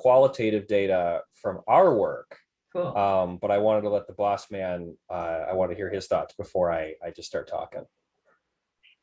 qualitative data from our work. Cool. But I wanted to let the boss man, I want to hear his thoughts before I just start talking.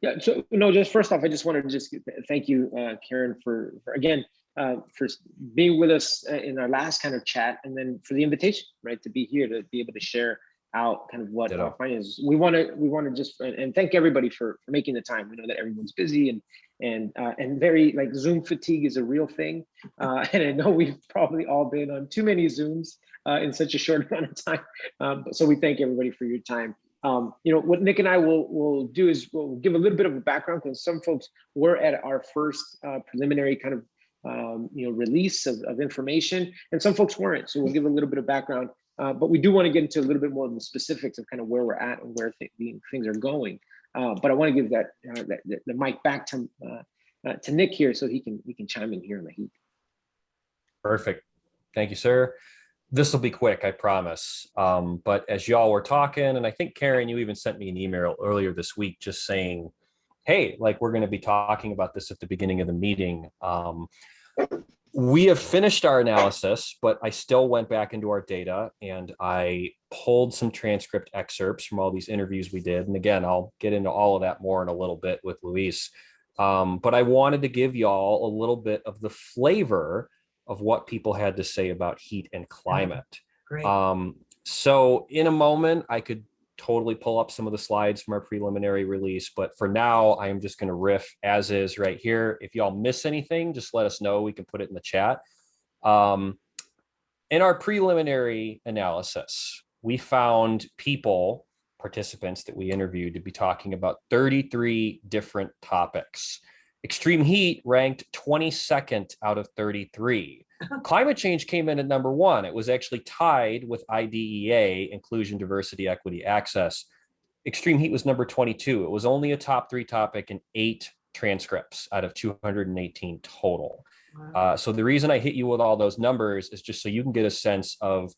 Yeah, so no, just first off, I just wanted to just thank you, Karen, for again, for being with us in our last kind of chat, and then for the invitation, right, to be here, to be able to share out kind of what our findings. We want to just, and thank everybody for making the time. We know that everyone's busy and very, like, Zoom fatigue is a real thing. And I know we've probably all been on too many Zooms in such a short amount of time. So we thank everybody for your time. You know, what Nick and I will do is we'll give a little bit of a background, because some folks were at our first preliminary kind of you know, release of information, and some folks weren't. So we'll give a little bit of background, but we do want to get into a little bit more of the specifics of kind of where we're at and where things are going. But I want to give the mic back to Nick here, so he can chime in here in the heat. Perfect. Thank you, sir. This will be quick, I promise. But as y'all were talking, and I think, Karen, you even sent me an email earlier this week just saying, hey, like, we're going to be talking about this at the beginning of the meeting. We have finished our analysis, but I still went back into our data and I pulled some transcript excerpts from all these interviews we did. And again, I'll get into all of that more in a little bit with Luis. But I wanted to give y'all a little bit of the flavor of what people had to say about heat and climate. Great. So in a moment, I could totally pull up some of the slides from our preliminary release, but for now, I am just going to riff as is right here. If y'all miss anything, just let us know. We can put it in the chat. In our preliminary analysis, we found participants that we interviewed, to be talking about 33 different topics. Extreme heat ranked 22nd out of 33. Climate change came in at number 1. It was actually tied with IDEA, inclusion, diversity, equity, access. Extreme heat was number 22. It was only a top 3 topic in 8 transcripts out of 218 total. Wow. So the reason I hit you with all those numbers is just so you can get a sense of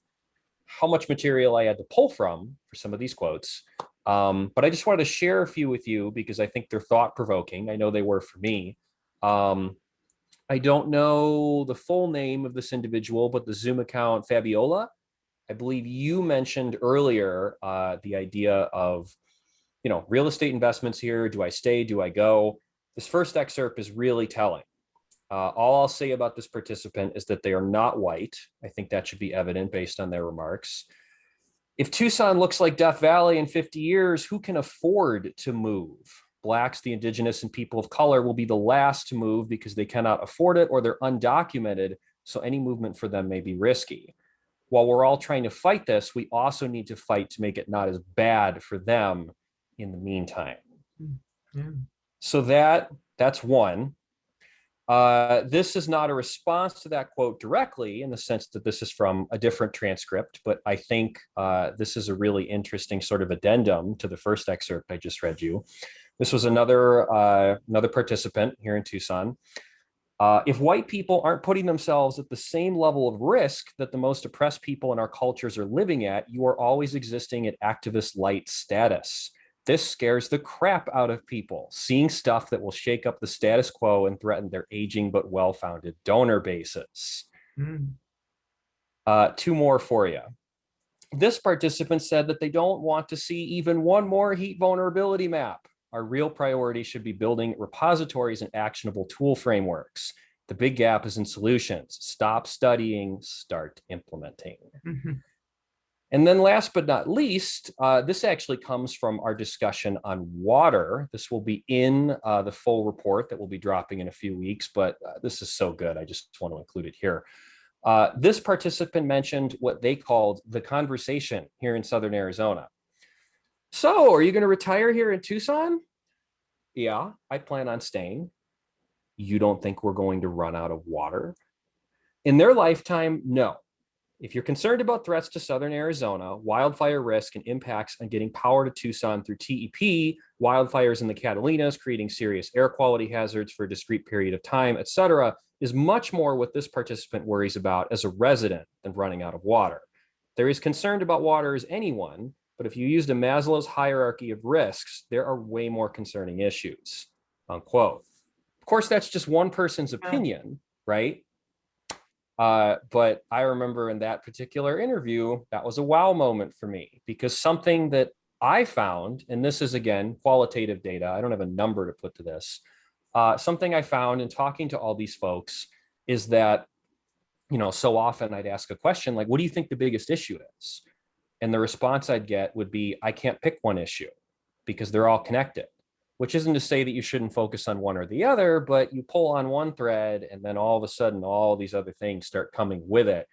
how much material I had to pull from for some of these quotes. But I just wanted to share a few with you because I think they're thought-provoking. I know they were for me. I don't know the full name of this individual, but the Zoom account, Fabiola, I believe you mentioned earlier the idea of, you know, real estate investments here. Do I stay? Do I go? This first excerpt is really telling. All I'll say about this participant is that they are not white. I think that should be evident based on their remarks. If Tucson looks like Death Valley in 50 years, who can afford to move? Blacks, the indigenous, and people of color will be the last to move because they cannot afford it or they're undocumented, so any movement for them may be risky. While we're all trying to fight this, we also need to fight to make it not as bad for them in the meantime. Yeah. So that's one. This is not a response to that quote directly in the sense that this is from a different transcript, but I think this is a really interesting sort of addendum to the first excerpt I just read you. This was another participant here in Tucson. If white people aren't putting themselves at the same level of risk that the most oppressed people in our cultures are living at, you are always existing at activist light status. This scares the crap out of people, seeing stuff that will shake up the status quo and threaten their aging but well-founded donor bases. 2 more for you. This participant said that they don't want to see even one more heat vulnerability map. Our real priority should be building repositories and actionable tool frameworks. The big gap is in solutions. Stop studying, start implementing. And then last but not least, this actually comes from our discussion on water. This will be in the full report that will be dropping in a few weeks, but this is so good, I just want to include it here. This participant mentioned what they called the conversation here in Southern Arizona. So, are you going to retire here in Tucson? Yeah, I plan on staying. You don't think we're going to run out of water? In their lifetime, no. If you're concerned about threats to Southern Arizona, wildfire risk and impacts on getting power to Tucson through TEP, wildfires in the Catalinas, creating serious air quality hazards for a discrete period of time, etc., is much more what this participant worries about as a resident than running out of water. They're as concerned about water as anyone, but if you used a Maslow's hierarchy of risks, there are way more concerning issues, unquote. Of course, that's just one person's opinion, right? But I remember in that particular interview, that was a wow moment for me, because something that I found, and this is again qualitative data, I don't have a number to put to this. Something I found in talking to all these folks is that, so often I'd ask a question like, what do you think the biggest issue is? And the response I'd get would be, I can't pick one issue because they're all connected, which isn't to say that you shouldn't focus on one or the other, but you pull on one thread and then all of a sudden, all these other things start coming with it.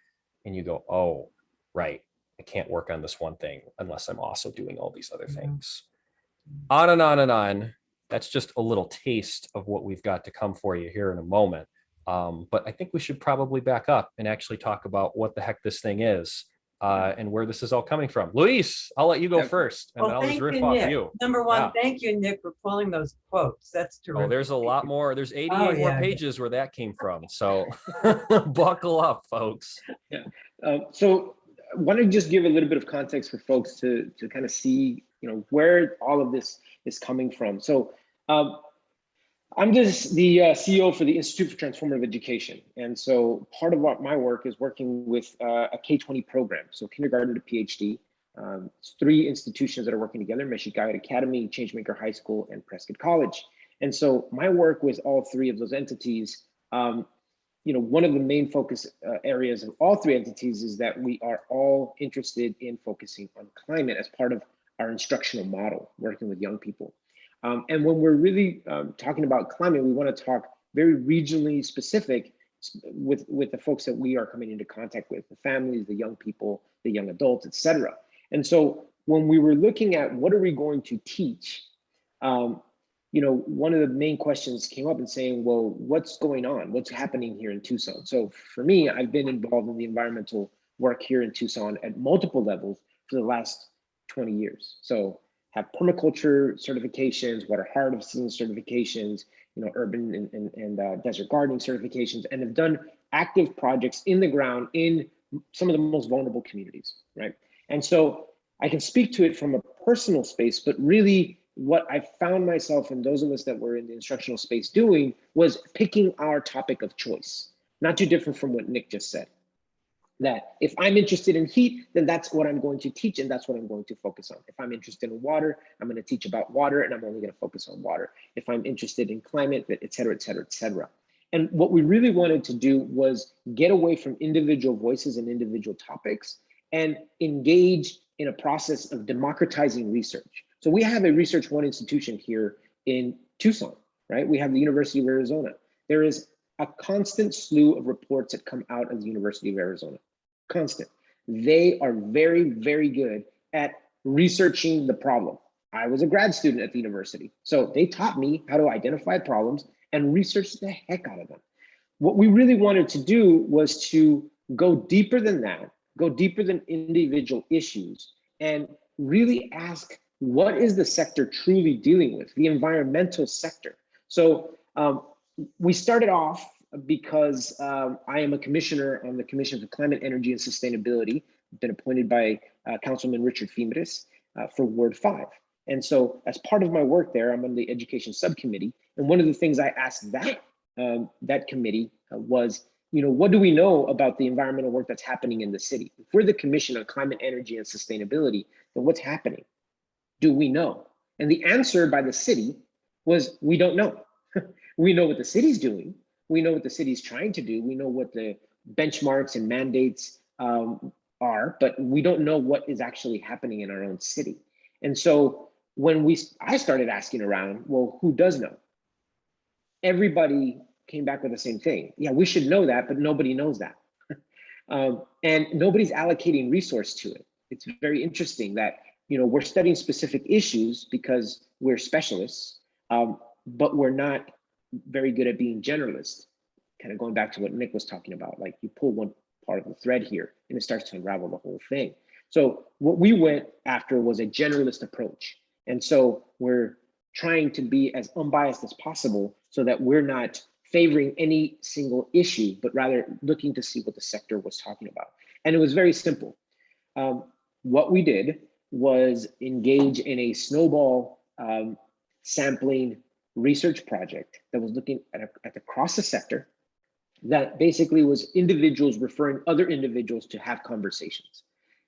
And you go, oh, right, I can't work on this one thing unless I'm also doing all these other things. On and on and on. That's just a little taste of what we've got to come for you here in a moment. But I think we should probably back up and actually talk about what the heck this thing is, and where this is all coming from. Luis, I'll let you go first, and then I'll just riff off you. Number one, Yeah. thank you, Nick, for pulling those quotes. That's terrific. Oh, there's a lot more. There's 88 more pages where that came from. So buckle up, folks. Yeah. So I want to just give a little bit of context for folks to kind of see, where all of this is coming from. So I'm just the CEO for the Institute for Transformative Education. And so part of what my work is working with a K-20 program, so kindergarten to PhD. It's 3 institutions that are working together: Mexicali Academy, Changemaker High School, and Prescott College. And so my work with all 3 of those entities, one of the main focus areas of all 3 entities is that we are all interested in focusing on climate as part of our instructional model, working with young people. And when we're really talking about climate, we want to talk very regionally specific with the folks that we are coming into contact with, the families, the young people, the young adults, et cetera. And so when we were looking at what are we going to teach, one of the main questions came up and saying, well, what's going on? What's happening here in Tucson? So for me, I've been involved in the environmental work here in Tucson at multiple levels for the last 20 years. So have permaculture certifications, water harvesting certifications, urban and desert gardening certifications, and have done active projects in the ground in some of the most vulnerable communities, right? And so I can speak to it from a personal space, but really what I found myself and those of us that were in the instructional space doing was picking our topic of choice, not too different from what Nick just said. That if I'm interested in heat, then that's what I'm going to teach and that's what I'm going to focus on. If I'm interested in water, I'm going to teach about water and I'm only going to focus on water. If I'm interested in climate, et cetera, et cetera, et cetera. And what we really wanted to do was get away from individual voices and individual topics and engage in a process of democratizing research. So we have a Research One institution here in Tucson, right? We have the University of Arizona. There is a constant slew of reports that come out of the University of Arizona. Constant. They are very, very good at researching the problem. I was a grad student at the university, so they taught me how to identify problems and research the heck out of them. What we really wanted to do was to go deeper than that, go deeper than individual issues, and really ask, what is the sector truly dealing with, the environmental sector? So we started off because I am a commissioner on the Commission for Climate, Energy, and Sustainability. I've been appointed by Councilman Richard Fimbres for Ward 5. And so as part of my work there, I'm on the education subcommittee. And one of the things I asked that committee was, what do we know about the environmental work that's happening in the city? If we're the Commission on Climate, Energy, and Sustainability, then what's happening? Do we know? And the answer by the city was, we don't know. We know what the city's doing. We know what the city's trying to do. We know what the benchmarks and mandates are, but we don't know what is actually happening in our own city. And so when I started asking around, well, who does know? Everybody came back with the same thing. Yeah, we should know that, but nobody knows that. And nobody's allocating resource to it. It's very interesting that, we're studying specific issues because we're specialists, but we're not very good at being generalists. Kind of going back to what Nick was talking about, like you pull one part of the thread here and it starts to unravel the whole thing. So what we went after was a generalist approach. And so we're trying to be as unbiased as possible so that we're not favoring any single issue, but rather looking to see what the sector was talking about. And it was very simple. What we did was engage in a snowball sampling research project that was looking at across the sector that basically was individuals referring other individuals to have conversations.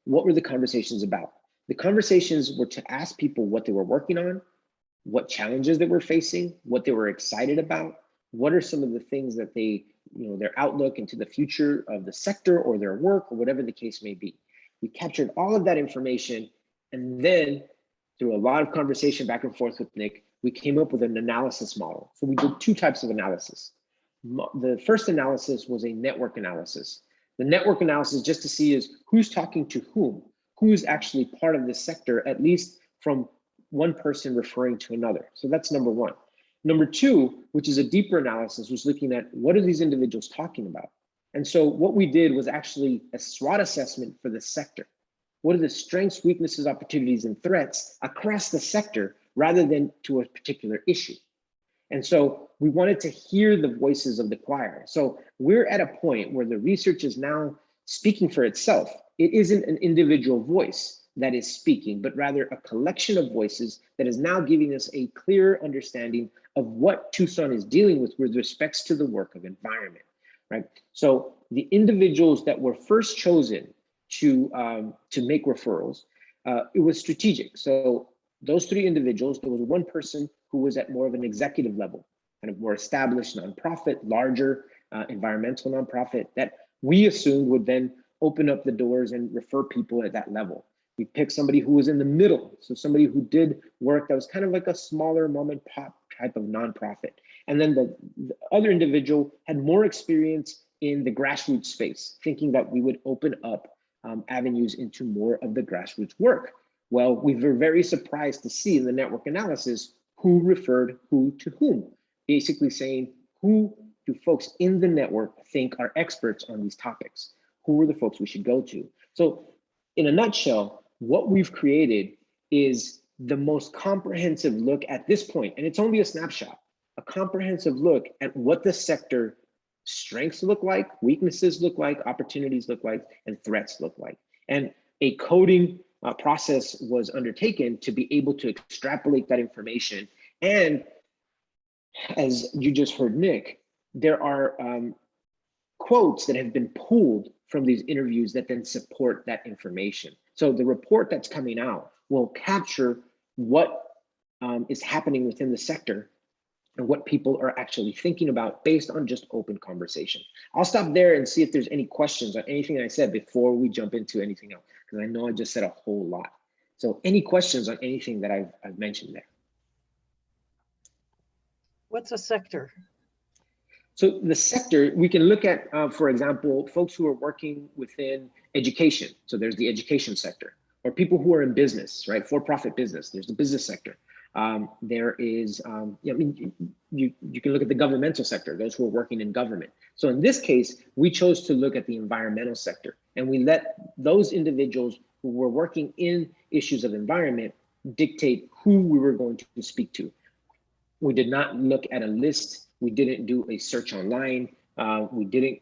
What were the conversations about? The conversations were to ask people what they were working on, what challenges they were facing, what they were excited about, what are some of the things that they, their outlook into the future of the sector or their work or whatever the case may be. We captured all of that information, and then through a lot of conversation back and forth with Nick, we came up with an analysis model. So we did two types of analysis. The first analysis was a network analysis. The network analysis, just to see is who's talking to whom, who is actually part of this sector, at least from one person referring to another. So that's number one. Number two, which is a deeper analysis, was looking at what are these individuals talking about? And so what we did was actually a SWOT assessment for the sector. What are the strengths, weaknesses, opportunities, and threats across the sector rather than to a particular issue? And so we wanted to hear the voices of the choir. So we're at a point where the research is now speaking for itself. It isn't an individual voice that is speaking, but rather a collection of voices that is now giving us a clear understanding of what Tucson is dealing with respects to the work of environment, right? So the individuals that were first chosen to make referrals, it was strategic. So those three individuals, there was one person who was at more of an executive level, kind of more established nonprofit, larger environmental nonprofit that we assumed would then open up the doors and refer people at that level. We picked somebody who was in the middle, so somebody who did work that was kind of like a smaller mom and pop type of nonprofit. And then the other individual had more experience in the grassroots space, thinking that we would open up avenues into more of the grassroots work. Well, we were very surprised to see in the network analysis who referred who to whom, basically saying who do folks in the network think are experts on these topics? Who are the folks we should go to? So in a nutshell, what we've created is the most comprehensive look at this point, and it's only a snapshot, a comprehensive look at what the sector strengths look like, weaknesses look like, opportunities look like, and threats look like. And a coding process was undertaken to be able to extrapolate that information. And as you just heard Nick, there are quotes that have been pulled from these interviews that then support that information. So the report that's coming out will capture what is happening within the sector and what people are actually thinking about based on just open conversation. I'll stop there and see if there's any questions on anything I said before we jump into anything else, because I know I just said a whole lot. So any questions on anything that I've mentioned there? What's a sector? So the sector, we can look at, for example, folks who are working within education. So there's the education sector, or people who are in business, right? For-profit business, there's the business sector. There is, you can look at the governmental sector, those who are working in government. So in this case, we chose to look at the environmental sector, and we let those individuals who were working in issues of environment dictate who we were going to speak to. We did not look at a list. We didn't do a search online. We didn't,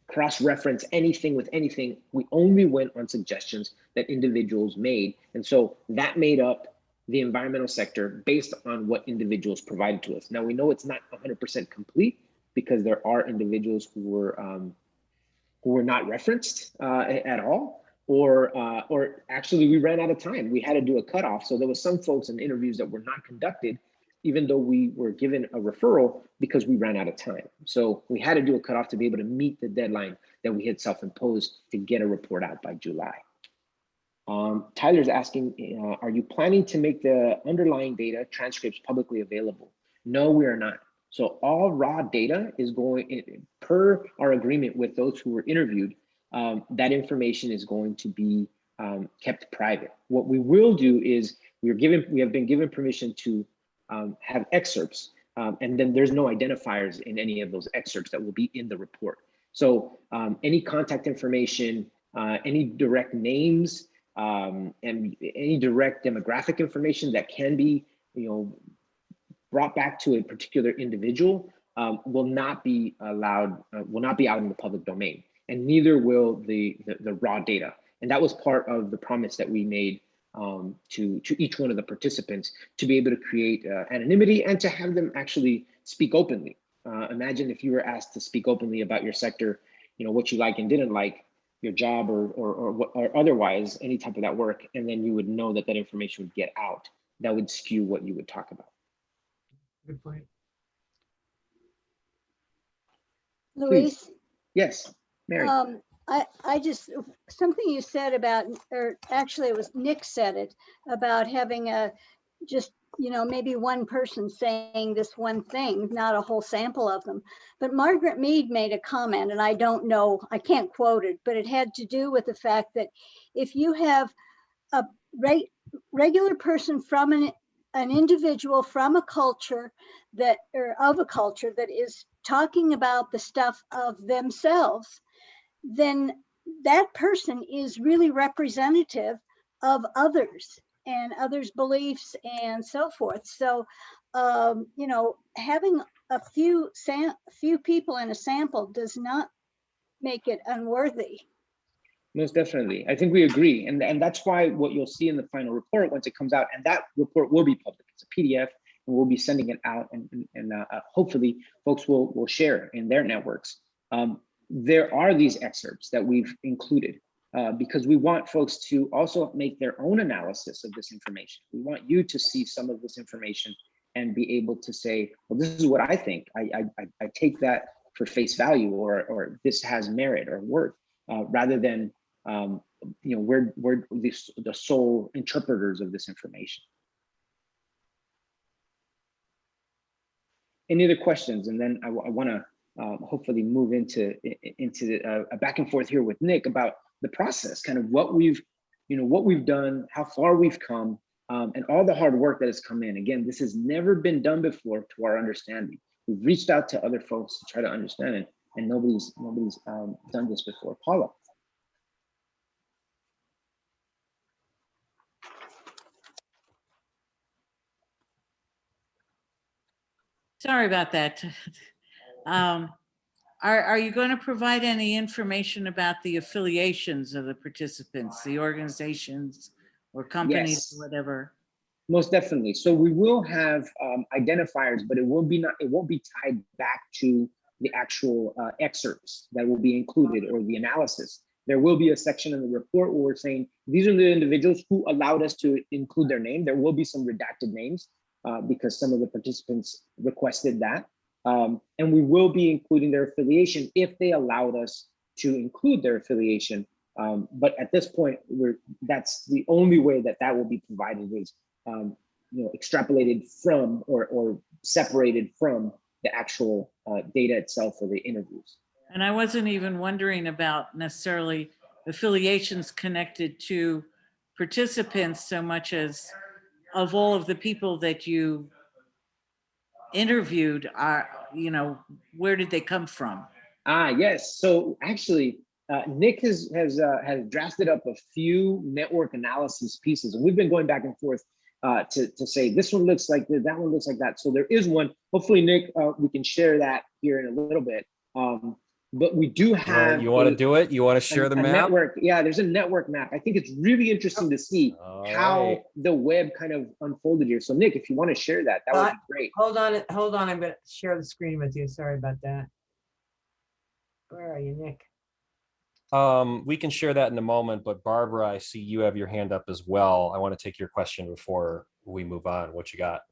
cross-reference anything with anything. We only went on suggestions that individuals made. And so that made up the environmental sector based on what individuals provided to us. Now we know it's not 100% complete because there are individuals who were not referenced at all, or actually we ran out of time. We had to do a cutoff. So there was some folks in interviews that were not conducted, even though we were given a referral, because we ran out of time. So we had to do a cutoff to be able to meet the deadline that we had self-imposed to get a report out by July. Tyler's asking, are you planning to make the underlying data transcripts publicly available? No, we are not. So all raw data is going, per our agreement with those who were interviewed, that information is going to be kept private. What we will do is we have been given permission to have excerpts, and then there's no identifiers in any of those excerpts that will be in the report. So any contact information, any direct names, and any direct demographic information that can be, brought back to a particular individual will not be allowed, will not be out in the public domain, and neither will the raw data. And that was part of the promise that we made to each one of the participants, to be able to create anonymity and to have them actually speak openly. Imagine if you were asked to speak openly about your sector, what you like and didn't like, your job or otherwise, any type of that work, and then you would know that that information would get out. That would skew what you would talk about. Good point. Luis, Yes, Mary. I just, something you said about, or actually it was Nick said it, about having just, maybe one person saying this one thing, not a whole sample of them. But Margaret Mead made a comment, and I don't know, I can't quote it, but it had to do with the fact that if you have a regular person from an individual from a culture that, or of a culture that is talking about the stuff of themselves, then that person is really representative of others and others' beliefs and so forth. So, having a few people in a sample does not make it unworthy. Most definitely. I think we agree. And that's why what you'll see in the final report once it comes out, and that report will be public. It's a PDF, and we'll be sending it out, and hopefully folks will share in their networks. There are these excerpts that we've included because we want folks to also make their own analysis of this information. We want you to see some of this information and be able to say, well, this is what I think. I take that for face value, or this has merit or worth, rather than we're the sole interpreters of this information. Any other questions? And then I want to hopefully move into a back and forth here with Nick about the process, kind of what we've done, how far we've come, and all the hard work that has come in. Again, this has never been done before to our understanding. We've reached out to other folks to try to understand it, and nobody's done this before. Paula. Sorry about that. Are you going to provide any information about the affiliations of the participants, the organizations or companies, Yes, whatever? most definitely. So we will have identifiers, but it won't be tied back to the actual excerpts that will be included or the analysis. There will be a section in the report where we're saying these are the individuals who allowed us to include their name. There will be some redacted names because some of the participants requested that. And we will be including their affiliation if they allowed us to include their affiliation. But at this point, that's the only way that will be provided is extrapolated from or separated from the actual data itself or the interviews. And I wasn't even wondering about necessarily affiliations connected to participants so much as of all of the people that you interviewed, where did they come from? Yes. So actually, Nick has drafted up a few network analysis pieces, and we've been going back and forth to say this one looks like this, that one looks like that. So there is one. Hopefully, Nick, we can share that here in a little bit. But we do have. You want to do it? You want to share the map? Network. Yeah, there's a network map. I think it's really interesting to see how the web kind of unfolded here. So Nick, if you want to share that, that would be great. Hold on. I'm going to share the screen with you. Sorry about that. Where are you, Nick? We can share that in a moment, but Barbara, I see you have your hand up as well. I want to take your question before we move on. What you got?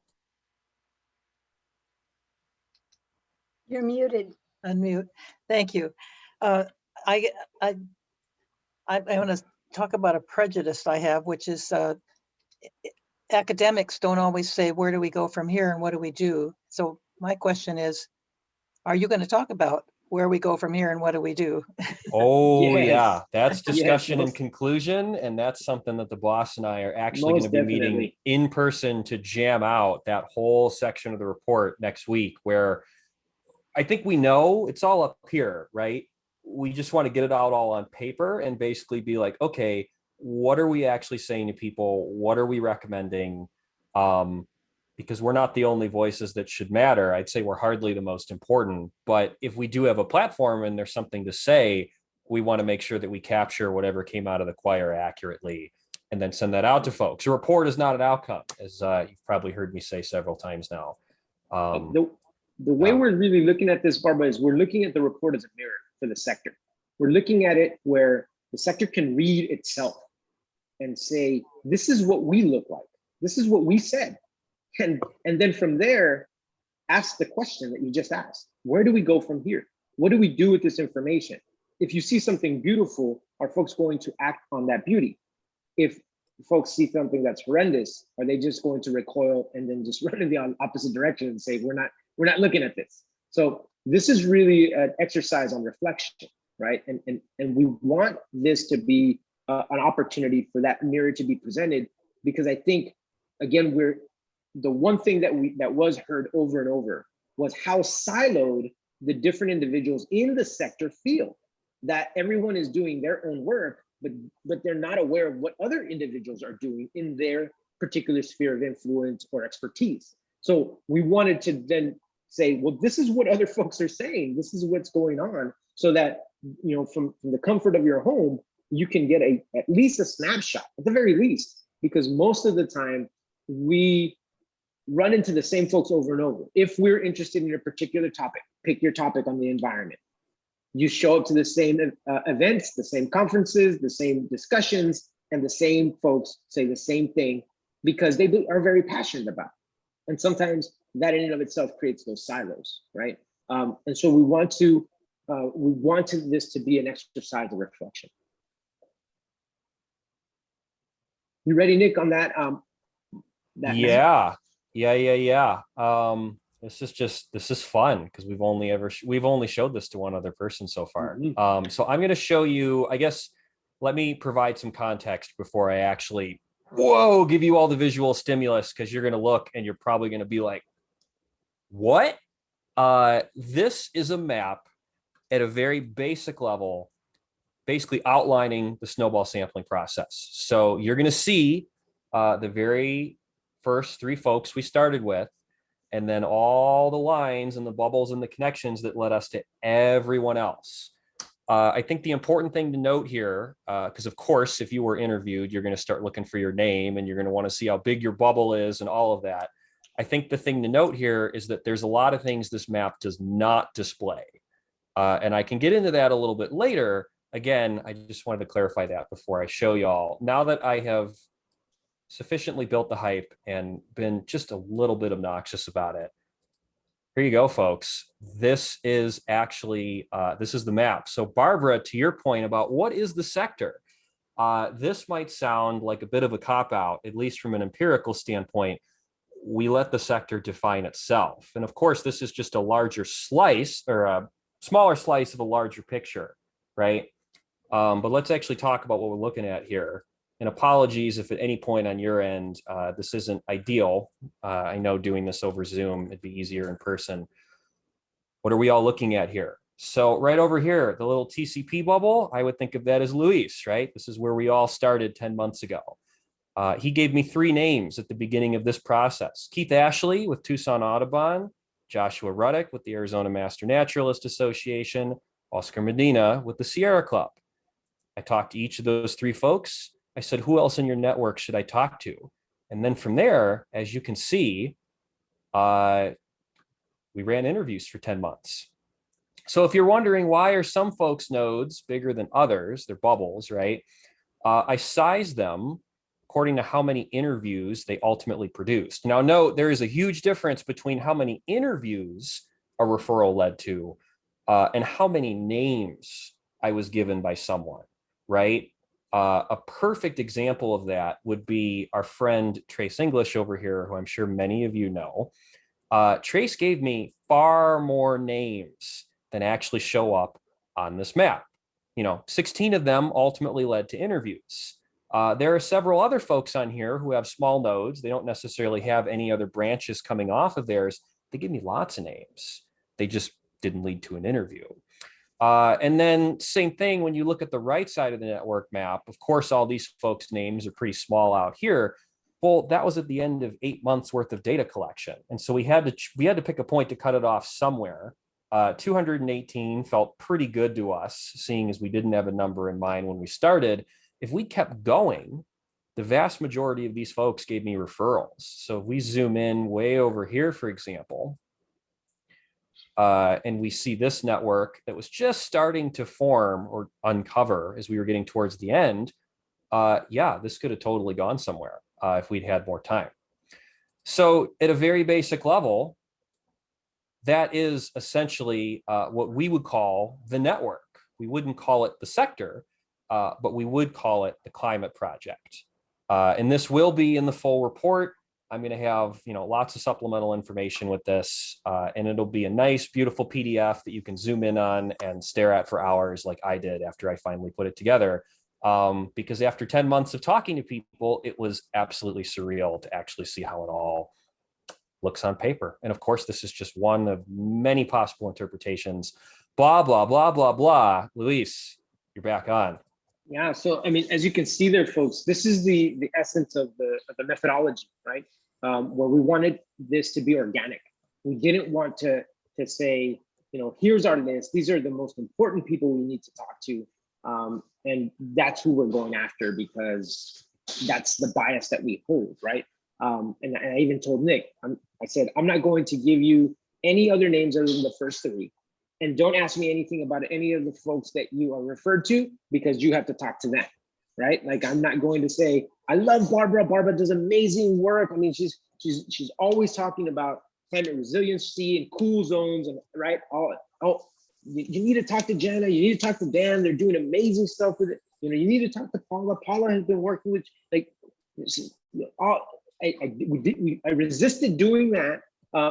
You're muted. Unmute. Thank you. I want to talk about a prejudice I have, which is academics don't always say, where do we go from here and what do we do? So my question is, are you going to talk about where we go from here and what do we do? Oh, Yes. yeah, that's discussion Yes, and conclusion. And that's something that the boss and I are actually going to be meeting in person to jam out that whole section of the report next week, where I think we know it's all up here, right? We just want to get it out all on paper and basically be like, okay, what are we actually saying to people? What are we recommending? Because we're not the only voices that should matter. I'd say we're hardly the most important, but if we do have a platform and there's something to say, we want to make sure that we capture whatever came out of the choir accurately and then send that out to folks. A report is not an outcome, as you've probably heard me say several times now. the way Yeah. we're really looking at this, Barbara, is we're looking at the report as a mirror for the sector. We're looking at it where the sector can read itself and say, this is what we look like. This is what we said. And then from there, ask the question that you just asked. Where do we go from here? What do we do with this information? If you see something beautiful, are folks going to act on that beauty? If folks see something that's horrendous, are they just going to recoil and then just run in the opposite direction and say, we're not looking at this? So this is really an exercise on reflection, right? And we want this to be an opportunity for that mirror to be presented, because I think, again, the one thing that was heard over and over was how siloed the different individuals in the sector feel, that everyone is doing their own work, but they're not aware of what other individuals are doing in their particular sphere of influence or expertise. So we wanted to then say, well, this is what other folks are saying. This is what's going on, so that, you know, from the comfort of your home, you can get at least a snapshot, at the very least, because most of the time we run into the same folks over and over. If we're interested in a particular topic, pick your topic on the environment. You show up to the same events, the same conferences, the same discussions, and the same folks say the same thing because they are very passionate about it. And sometimes that in and of itself creates those silos, right? And so we wanted this to be an exercise of reflection. You ready, Nick, on that? Yeah. This is fun because we've only showed this to one other person so far. Mhm. So I'm going to show you, I guess, let me provide some context before I actually, give you all the visual stimulus, because you're going to look and you're probably going to be like, what? This is a map at a very basic level, basically outlining the snowball sampling process. So you're going to see the very first three folks we started with, and then all the lines and the bubbles and the connections that led us to everyone else. I think the important thing to note here, because of course, if you were interviewed, you're going to start looking for your name and you're going to want to see how big your bubble is and all of that. I think the thing to note here is that there's a lot of things this map does not display. And I can get into that a little bit later. Again, I just wanted to clarify that before I show y'all. Now that I have sufficiently built the hype and been just a little bit obnoxious about it, here you go, folks. This is actually, this is the map. So Barbara, to your point about what is the sector, this might sound like a bit of a cop-out, at least from an empirical standpoint. We let the sector define itself. And of course, this is just a larger slice or a smaller slice of a larger picture, right? But let's actually talk about what we're looking at here. And apologies if at any point on your end, this isn't ideal. I know doing this over Zoom, it'd be easier in person. What are we all looking at here? So right over here, the little TCP bubble, I would think of that as Luis, right? This is where we all started 10 months ago. He gave me 3 names at the beginning of this process. Keith Ashley with Tucson Audubon, Joshua Ruddick with the Arizona Master Naturalist Association, Oscar Medina with the Sierra Club. I talked to each of those 3 folks. I said, who else in your network should I talk to? And then from there, as you can see, we ran interviews for 10 months. So if you're wondering why are some folks' nodes bigger than others, they're bubbles, right? I sized them according to how many interviews they ultimately produced. Now, note, there is a huge difference between how many interviews a referral led to and how many names I was given by someone, right? A perfect example of that would be our friend Trace English over here, who I'm sure many of you know. Trace gave me far more names than actually show up on this map. 16 of them ultimately led to interviews. There are several other folks on here who have small nodes. They don't necessarily have any other branches coming off of theirs. They give me lots of names. They just didn't lead to an interview. And then same thing when you look at the right side of the network map. Of course, all these folks' names are pretty small out here. Well, that was at the end of 8 months worth of data collection. And so we had to pick a point to cut it off somewhere. 218 felt pretty good to us, seeing as we didn't have a number in mind when we started. If we kept going, the vast majority of these folks gave me referrals. So if we zoom in way over here, for example, and we see this network that was just starting to form or uncover as we were getting towards the end, yeah, this could have totally gone somewhere if we'd had more time. So at a very basic level, that is essentially what we would call the network. We wouldn't call it the sector, but we would call it the Climate Project. And this will be in the full report. I'm going to have, lots of supplemental information with this, and it'll be a nice, beautiful PDF that you can zoom in on and stare at for hours, like I did after I finally put it together. Because after 10 months of talking to people, it was absolutely surreal to actually see how it all looks on paper. And of course, this is just one of many possible interpretations. Blah, blah, blah, blah, blah. Luis, you're back on. Yeah, so I mean, as you can see there, folks, this is the essence of the methodology, right? Where we wanted this to be organic. We didn't want to say, here's our list. These are the most important people we need to talk to. And that's who we're going after, because that's the bias that we hold, right? And I even told Nick, I said, I'm not going to give you any other names other than the first three. And don't ask me anything about any of the folks that you are referred to, because you have to talk to them, right? Like, I'm not going to say, I love Barbara. Barbara does amazing work. I mean, she's always talking about climate resiliency and cool zones, and right? You need to talk to Jenna. You need to talk to Dan. They're doing amazing stuff with it. You need to talk to Paula. Paula has been working with, like, I resisted doing that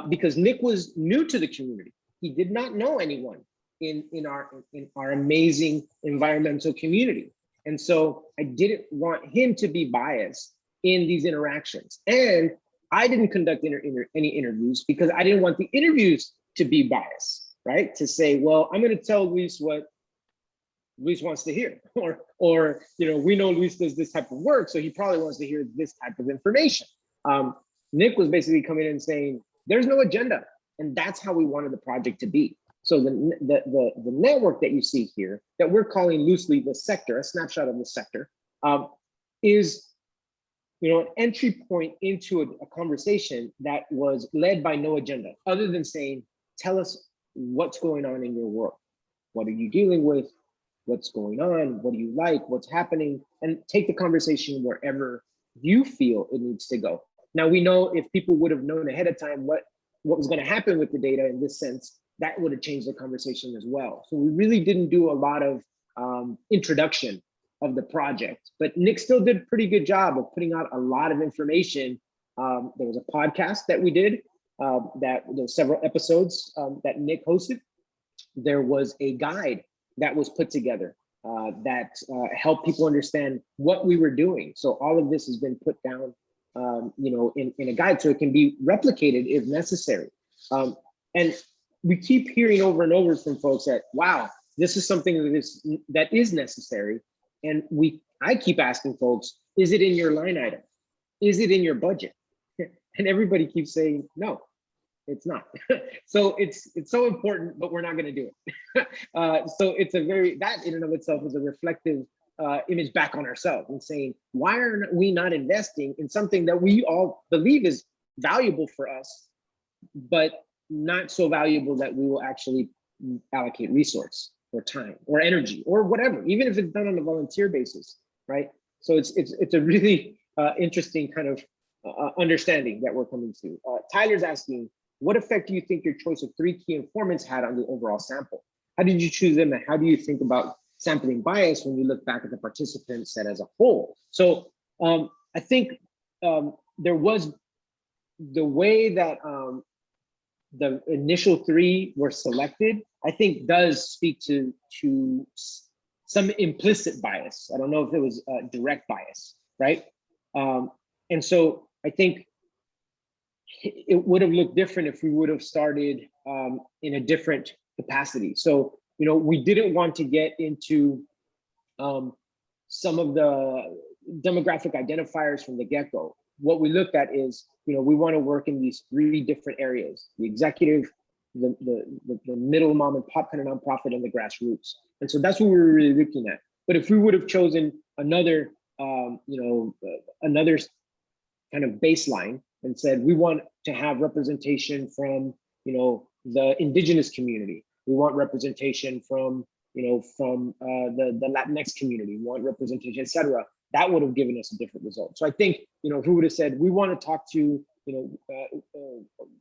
because Nick was new to the community. He did not know anyone in our amazing environmental community. And so I didn't want him to be biased in these interactions. And I didn't conduct any interviews because I didn't want the interviews to be biased, right? To say, well, I'm going to tell Luis what Luis wants to hear, or we know Luis does this type of work, so he probably wants to hear this type of information. Nick was basically coming in and saying, there's no agenda. And that's how we wanted the project to be. So the network that you see here, that we're calling loosely the sector, a snapshot of the sector, is an entry point into a conversation that was led by no agenda, other than saying, tell us what's going on in your world. What are you dealing with? What's going on? What do you like? What's happening? And take the conversation wherever you feel it needs to go. Now, we know if people would have known ahead of time what was going to happen with the data in this sense, that would have changed the conversation as well. So we really didn't do a lot of introduction of the project, but Nick still did a pretty good job of putting out a lot of information. There was a podcast that we did, that there were several episodes that Nick hosted. There was a guide that was put together that helped people understand what we were doing. So all of this has been put down in a guide, so it can be replicated if necessary. And we keep hearing over and over from folks that, wow, this is something that is necessary. And I keep asking folks, is it in your line item? Is it in your budget? And everybody keeps saying, no, it's not. So it's so important, but we're not going to do it. So it's that in and of itself is a reflective image back on ourselves and saying, why are we not investing in something that we all believe is valuable for us, but not so valuable that we will actually allocate resource or time or energy or whatever, even if it's done on a volunteer basis, right? So it's a really interesting kind of understanding that we're coming to. Tyler's asking, what effect do you think your choice of 3 key informants had on the overall sample? How did you choose them, and how do you think about sampling bias when you look back at the participant set as a whole? So I think there was the way that the initial 3 were selected, I think does speak to some implicit bias. I don't know if it was direct bias, right? And so I think it would have looked different if we would have started in a different capacity. So, we didn't want to get into some of the demographic identifiers from the get-go. What we looked at is, we want to work in these 3 different areas: the executive, the middle mom and pop kind of nonprofit, and the grassroots. And so that's what we were really looking at. But if we would have chosen another, another kind of baseline and said, we want to have representation from, the indigenous community. We want representation from, the Latinx community, we want representation, et cetera. That would have given us a different result. So I think, if we would have said, we want to talk to,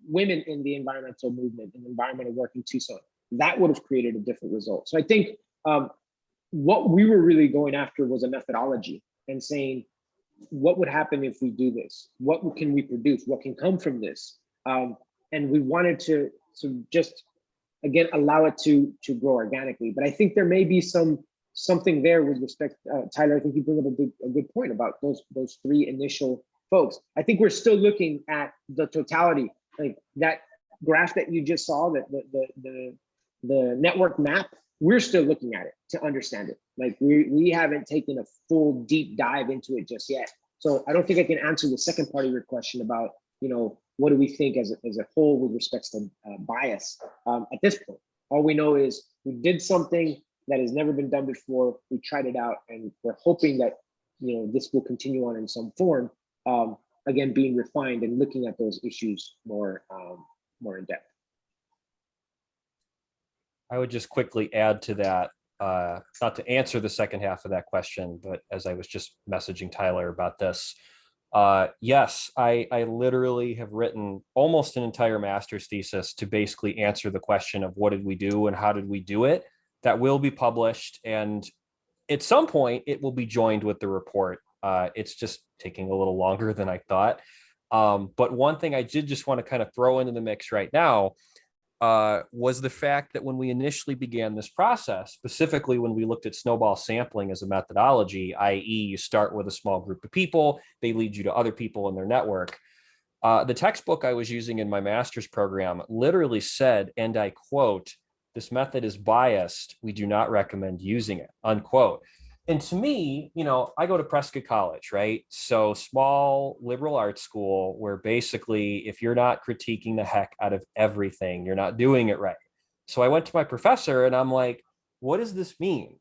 women in the environmental movement and environmental work in Tucson, that would have created a different result. So I think what we were really going after was a methodology and saying, what would happen if we do this? What can we produce? What can come from this? And we wanted to just, again, allow it to grow organically. But I think there may be something there with respect, Tyler, I think you bring up a good point about those three initial folks. I think we're still looking at the totality, like that graph that you just saw, that the network map, we're still looking at it to understand it. Like we haven't taken a full deep dive into it just yet. So I don't think I can answer the second part of your question about, what do we think as a whole with respect to bias at this point. All we know is we did something that has never been done before. We tried it out, and we're hoping that this will continue on in some form. Again, being refined and looking at those issues more in depth. I would just quickly add to that, not to answer the second half of that question, but as I was just messaging Tyler about this, yes, I literally have written almost an entire master's thesis to basically answer the question of what did we do and how did we do it. That will be published, and at some point it will be joined with the report. It's just taking a little longer than I thought. But one thing I did just want to kind of throw into the mix right now was the fact that when we initially began this process, specifically when we looked at snowball sampling as a methodology, i.e. you start with a small group of people, they lead you to other people in their network. The textbook I was using in my master's program literally said, and I quote, "This method is biased. We do not recommend using it," unquote. And to me, I go to Prescott College, right? So small liberal arts school where basically if you're not critiquing the heck out of everything, you're not doing it right. So I went to my professor and I'm like, what does this mean?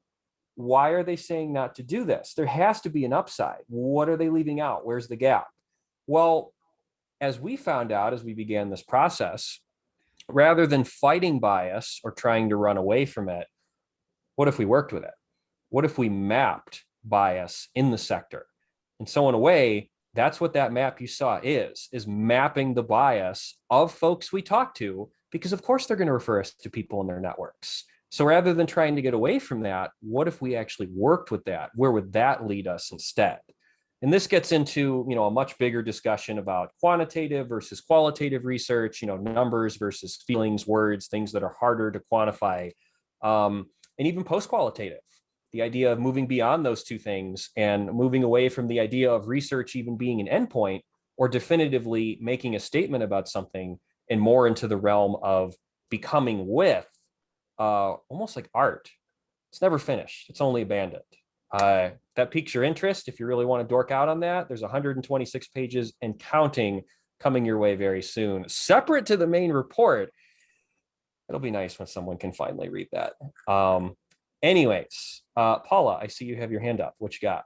Why are they saying not to do this? There has to be an upside. What are they leaving out? Where's the gap? Well, as we found out as we began this process, rather than fighting bias or trying to run away from it, what if we worked with it? What if we mapped bias in the sector? And so in a way, that's what that map you saw is mapping the bias of folks we talk to, because of course they're going to refer us to people in their networks. So rather than trying to get away from that, what if we actually worked with that? Where would that lead us instead? And this gets into, a much bigger discussion about quantitative versus qualitative research, numbers versus feelings, words, things that are harder to quantify, and even post-qualitative. The idea of moving beyond those two things and moving away from the idea of research even being an endpoint or definitively making a statement about something and more into the realm of becoming with, almost like art. It's never finished. It's only abandoned. That piques your interest. If you really want to dork out on that, there's 126 pages and counting coming your way very soon. Separate to the main report. It'll be nice when someone can finally read that. Anyways, Paula, I see you have your hand up. What you got?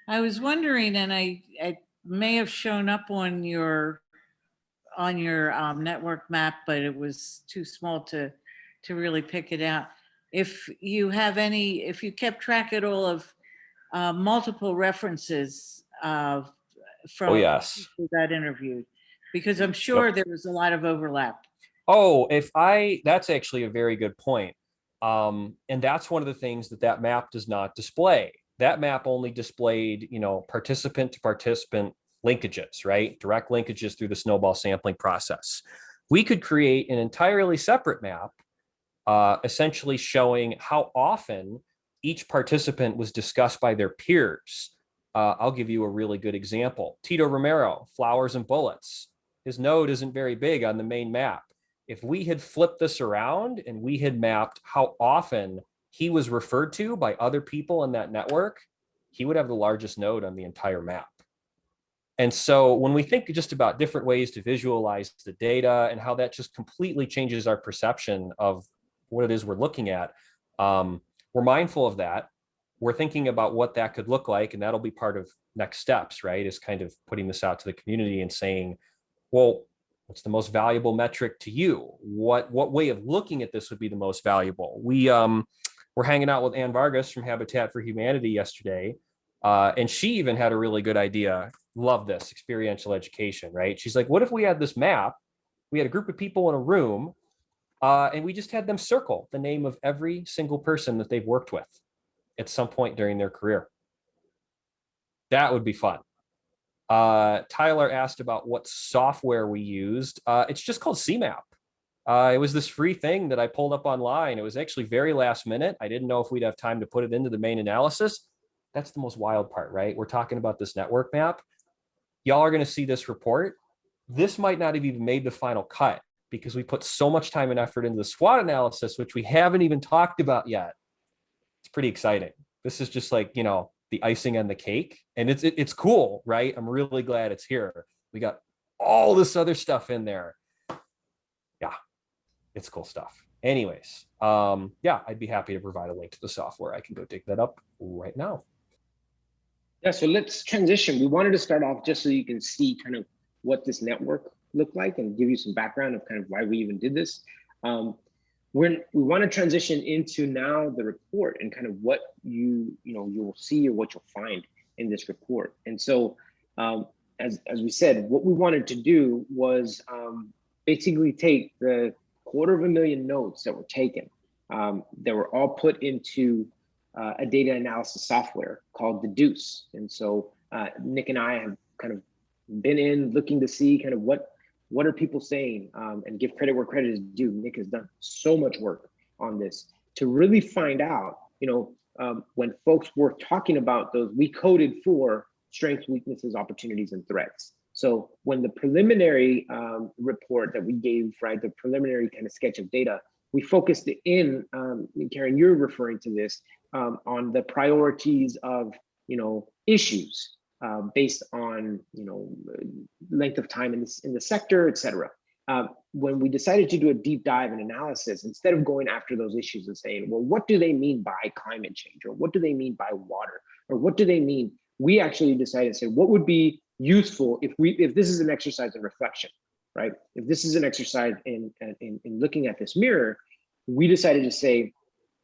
I was wondering, and I may have shown up on your network map, but it was too small to really pick it out. If you kept track at all of multiple references from yes, people that interviewed, because I'm sure there was a lot of overlap. Oh, that's actually a very good point. And that's one of the things that map does not display. That map only displayed, participant to participant linkages, right? Direct linkages through the snowball sampling process. We could create an entirely separate map, essentially showing how often each participant was discussed by their peers. I'll give you a really good example. Tito Romero, Flowers and Bullets. His node isn't very big on the main map. If we had flipped this around and we had mapped how often he was referred to by other people in that network, he would have the largest node on the entire map. And so when we think just about different ways to visualize the data and how that just completely changes our perception of what it is we're looking at, we're mindful of that. We're thinking about what that could look like, and that'll be part of next steps, right? Is kind of putting this out to the community and saying, well, what's the most valuable metric to you? What way of looking at this would be the most valuable? We were hanging out with Ann Vargas from Habitat for Humanity yesterday, and she even had a really good idea. Love this experiential education, right? She's like, what if we had this map? We had a group of people in a room, and we just had them circle the name of every single person that they've worked with at some point during their career. That would be fun. Tyler asked about what software we used. It's just called CMAP. It was this free thing that I pulled up online. It was actually very last minute. I didn't know if we'd have time to put it into the main analysis. That's the most wild part, right? We're talking about this network map. Y'all are going to see this report. This might not have even made the final cut because we put so much time and effort into the SWOT analysis, which we haven't even talked about yet. It's pretty exciting. This is just like, the icing on the cake, and it's cool, right? I'm really glad it's here. We got all this other stuff in there. Yeah, it's cool stuff. Anyways, yeah, I'd be happy to provide a link to the software. I can go dig that up right now. Yeah, so let's transition. We wanted to start off just so you can see kind of what this network looked like and give you some background of kind of why we even did this. We want to transition into now the report and kind of what you'll see or what you'll find in this report. And so, as we said, what we wanted to do was basically take the 250,000 notes that were taken. That were all put into a data analysis software called Deduce. And so Nick and I have kind of been in looking to see kind of what are people saying, and give credit where credit is due. Nick has done so much work on this to really find out, when folks were talking about those, we coded for strengths, weaknesses, opportunities, and threats. So when the preliminary report that we gave, right, the preliminary kind of sketch of data, we focused in, Karen, you're referring to this, on the priorities of, issues based on, length of time in the sector, et cetera. When we decided to do a deep dive and analysis, instead of going after those issues and saying, well, what do they mean by climate change? Or what do they mean by water? Or what do they mean? We actually decided to say, what would be useful if this is an exercise in reflection, right? If this is an exercise in looking at this mirror, we decided to say,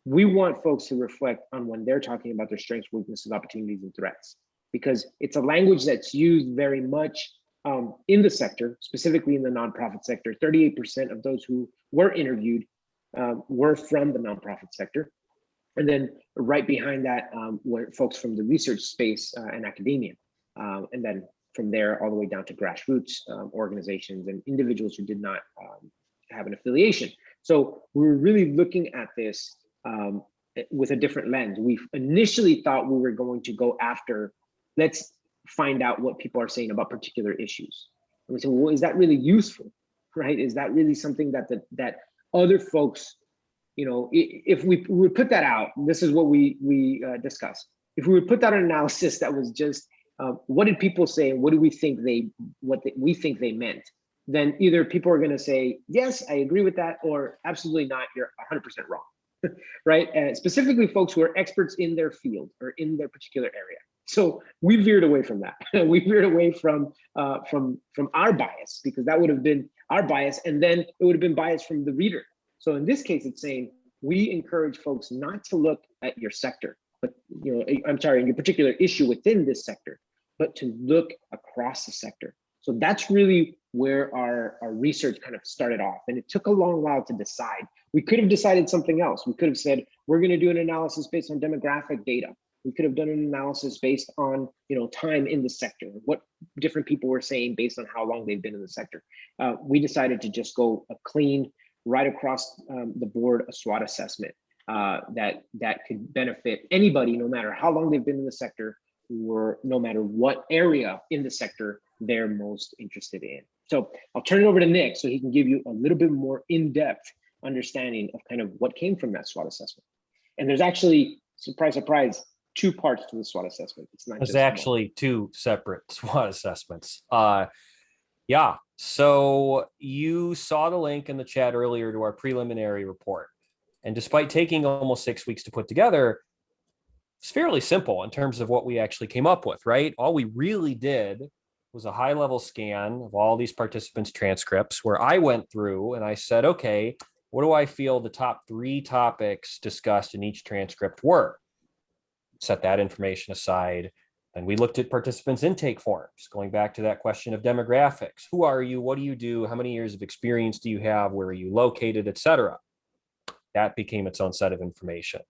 we want folks to reflect on when they're talking about their strengths, weaknesses, opportunities, and threats, because it's a language that's used very much in the sector, specifically in the nonprofit sector. 38% of those who were interviewed were from the nonprofit sector. And then right behind that were folks from the research space and academia. And then from there, all the way down to grassroots organizations and individuals who did not have an affiliation. So we were really looking at this with a different lens. We initially thought we were going to go after, let's find out what people are saying about particular issues. And we said, well, is that really useful, right? Is that really something that that other folks, if we would put that out, this is what we discussed. If we would put that an analysis that was just, what did people say? And what do we think we think they meant? Then either people are going to say, yes, I agree with that, or absolutely not, you're 100% wrong, right? And specifically folks who are experts in their field or in their particular area. So we veered away from that. We veered away from our bias, because that would have been our bias, and then it would have been bias from the reader. So in this case, it's saying we encourage folks not to look at your sector, but I'm sorry, your particular issue within this sector, but to look across the sector. So that's really where our research kind of started off. And it took a long while to decide. We could have decided something else. We could have said, we're going to do an analysis based on demographic data. We could have done an analysis based on, time in the sector, what different people were saying based on how long they've been in the sector. We decided to just go a clean, right across the board, a SWOT assessment that could benefit anybody, no matter how long they've been in the sector, or no matter what area in the sector they're most interested in. So I'll turn it over to Nick so he can give you a little bit more in-depth understanding of kind of what came from that SWOT assessment. And there's actually, surprise, surprise, 2 parts to the SWOT assessment. It's not There's just actually 2 separate SWOT assessments. Yeah, so you saw the link in the chat earlier to our preliminary report. And despite taking almost 6 weeks to put together, It's fairly simple in terms of what we actually came up with, right? All we really did was a high level scan of all these participants' transcripts where I went through and I said, okay, what do I feel the top 3 topics discussed in each transcript were? Set that information aside. And we looked at participants' intake forms, going back to that question of demographics. Who are you? What do you do? How many years of experience do you have? Where are you located, et cetera? That became its own set of information.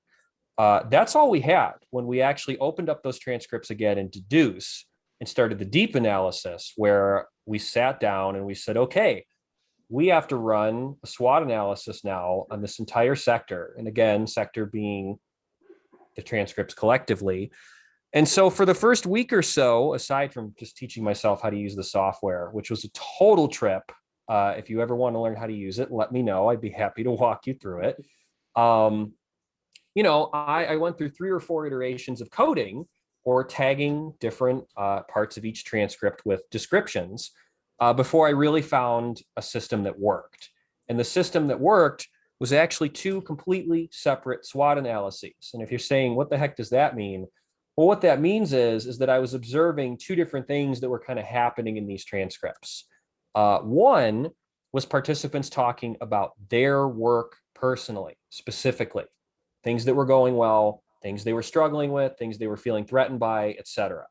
That's all we had when we actually opened up those transcripts again and deduce and started the deep analysis, where we sat down and we said, okay, we have to run a SWOT analysis now on this entire sector. And again, sector being the transcripts collectively. And so for the first week or so, aside from just teaching myself how to use the software, which was a total trip, if you ever want to learn how to use it, let me know. I'd be happy to walk you through it. You know, I went through 3 or 4 iterations of coding or tagging different parts of each transcript with descriptions before I really found a system that worked. And the system that worked was actually 2 completely separate SWOT analyses. And if you're saying, what the heck does that mean? Well, what that means is that I was observing 2 different things that were kind of happening in these transcripts. One was participants talking about their work personally, specifically, things that were going well, things they were struggling with, things they were feeling threatened by, et cetera.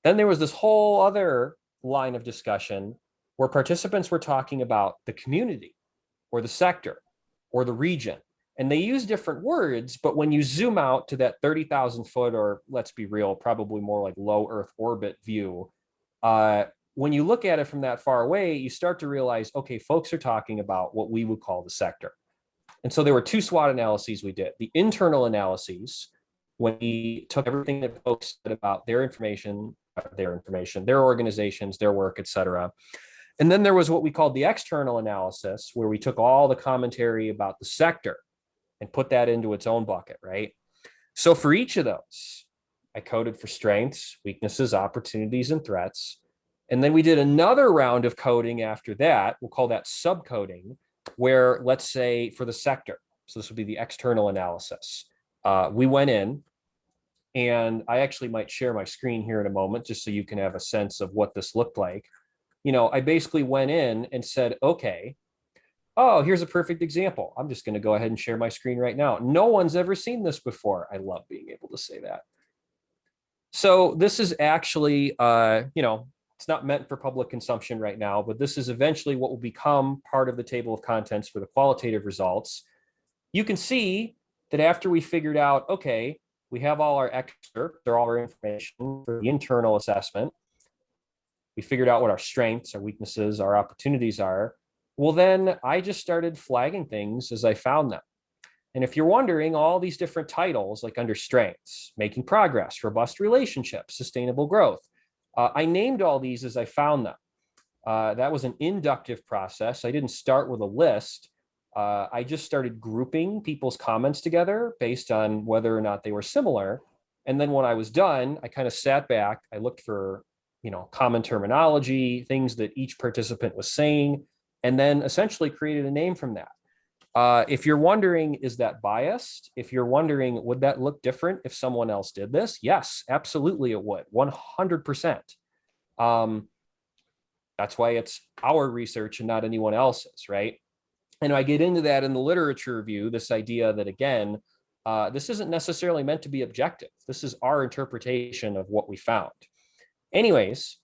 Then there was this whole other line of discussion where participants were talking about the community or the sector or the region. And they use different words, but when you zoom out to that 30,000 foot, or let's be real, probably more like low Earth orbit view, when you look at it from that far away, you start to realize, okay, folks are talking about what we would call the sector. And so there were 2 SWOT analyses we did. The internal analyses, when we took everything that folks said about their information, their organizations, their work, et cetera. And then there was what we called the external analysis, where we took all the commentary about the sector and put that into its own bucket, right? So for each of those, I coded for strengths, weaknesses, opportunities, and threats. And then we did another round of coding after that. We'll call that subcoding, where, let's say, for the sector, so this would be the external analysis, we went in, and I actually might share my screen here in a moment just so you can have a sense of what this looked like. You know, I basically went in and said, okay, oh, here's a perfect example. I'm just going to go ahead and share my screen right now. No one's ever seen this before. I love being able to say that. So this is actually, you know, it's not meant for public consumption right now, but this is eventually what will become part of the table of contents for the qualitative results. You can see that after we figured out, okay, we have all our excerpts or all our information for the internal assessment. We figured out what our strengths, our weaknesses, our opportunities are. Well, then I just started flagging things as I found them. And if you're wondering, all these different titles, like under strengths, making progress, robust relationships, sustainable growth, I named all these as I found them. That was an inductive process. I didn't start with a list. I just started grouping people's comments together based on whether or not they were similar. And then when I was done, I kind of sat back. I looked for, you know, common terminology, things that each participant was saying, and then essentially created a name from that. If you're wondering, is that biased? If you're wondering, would that look different if someone else did this? Yes, absolutely it would, 100%. That's why it's our research and not anyone else's, right? And I get into that in the literature review, this idea that, again, this isn't necessarily meant to be objective. This is our interpretation of what we found. Anyways,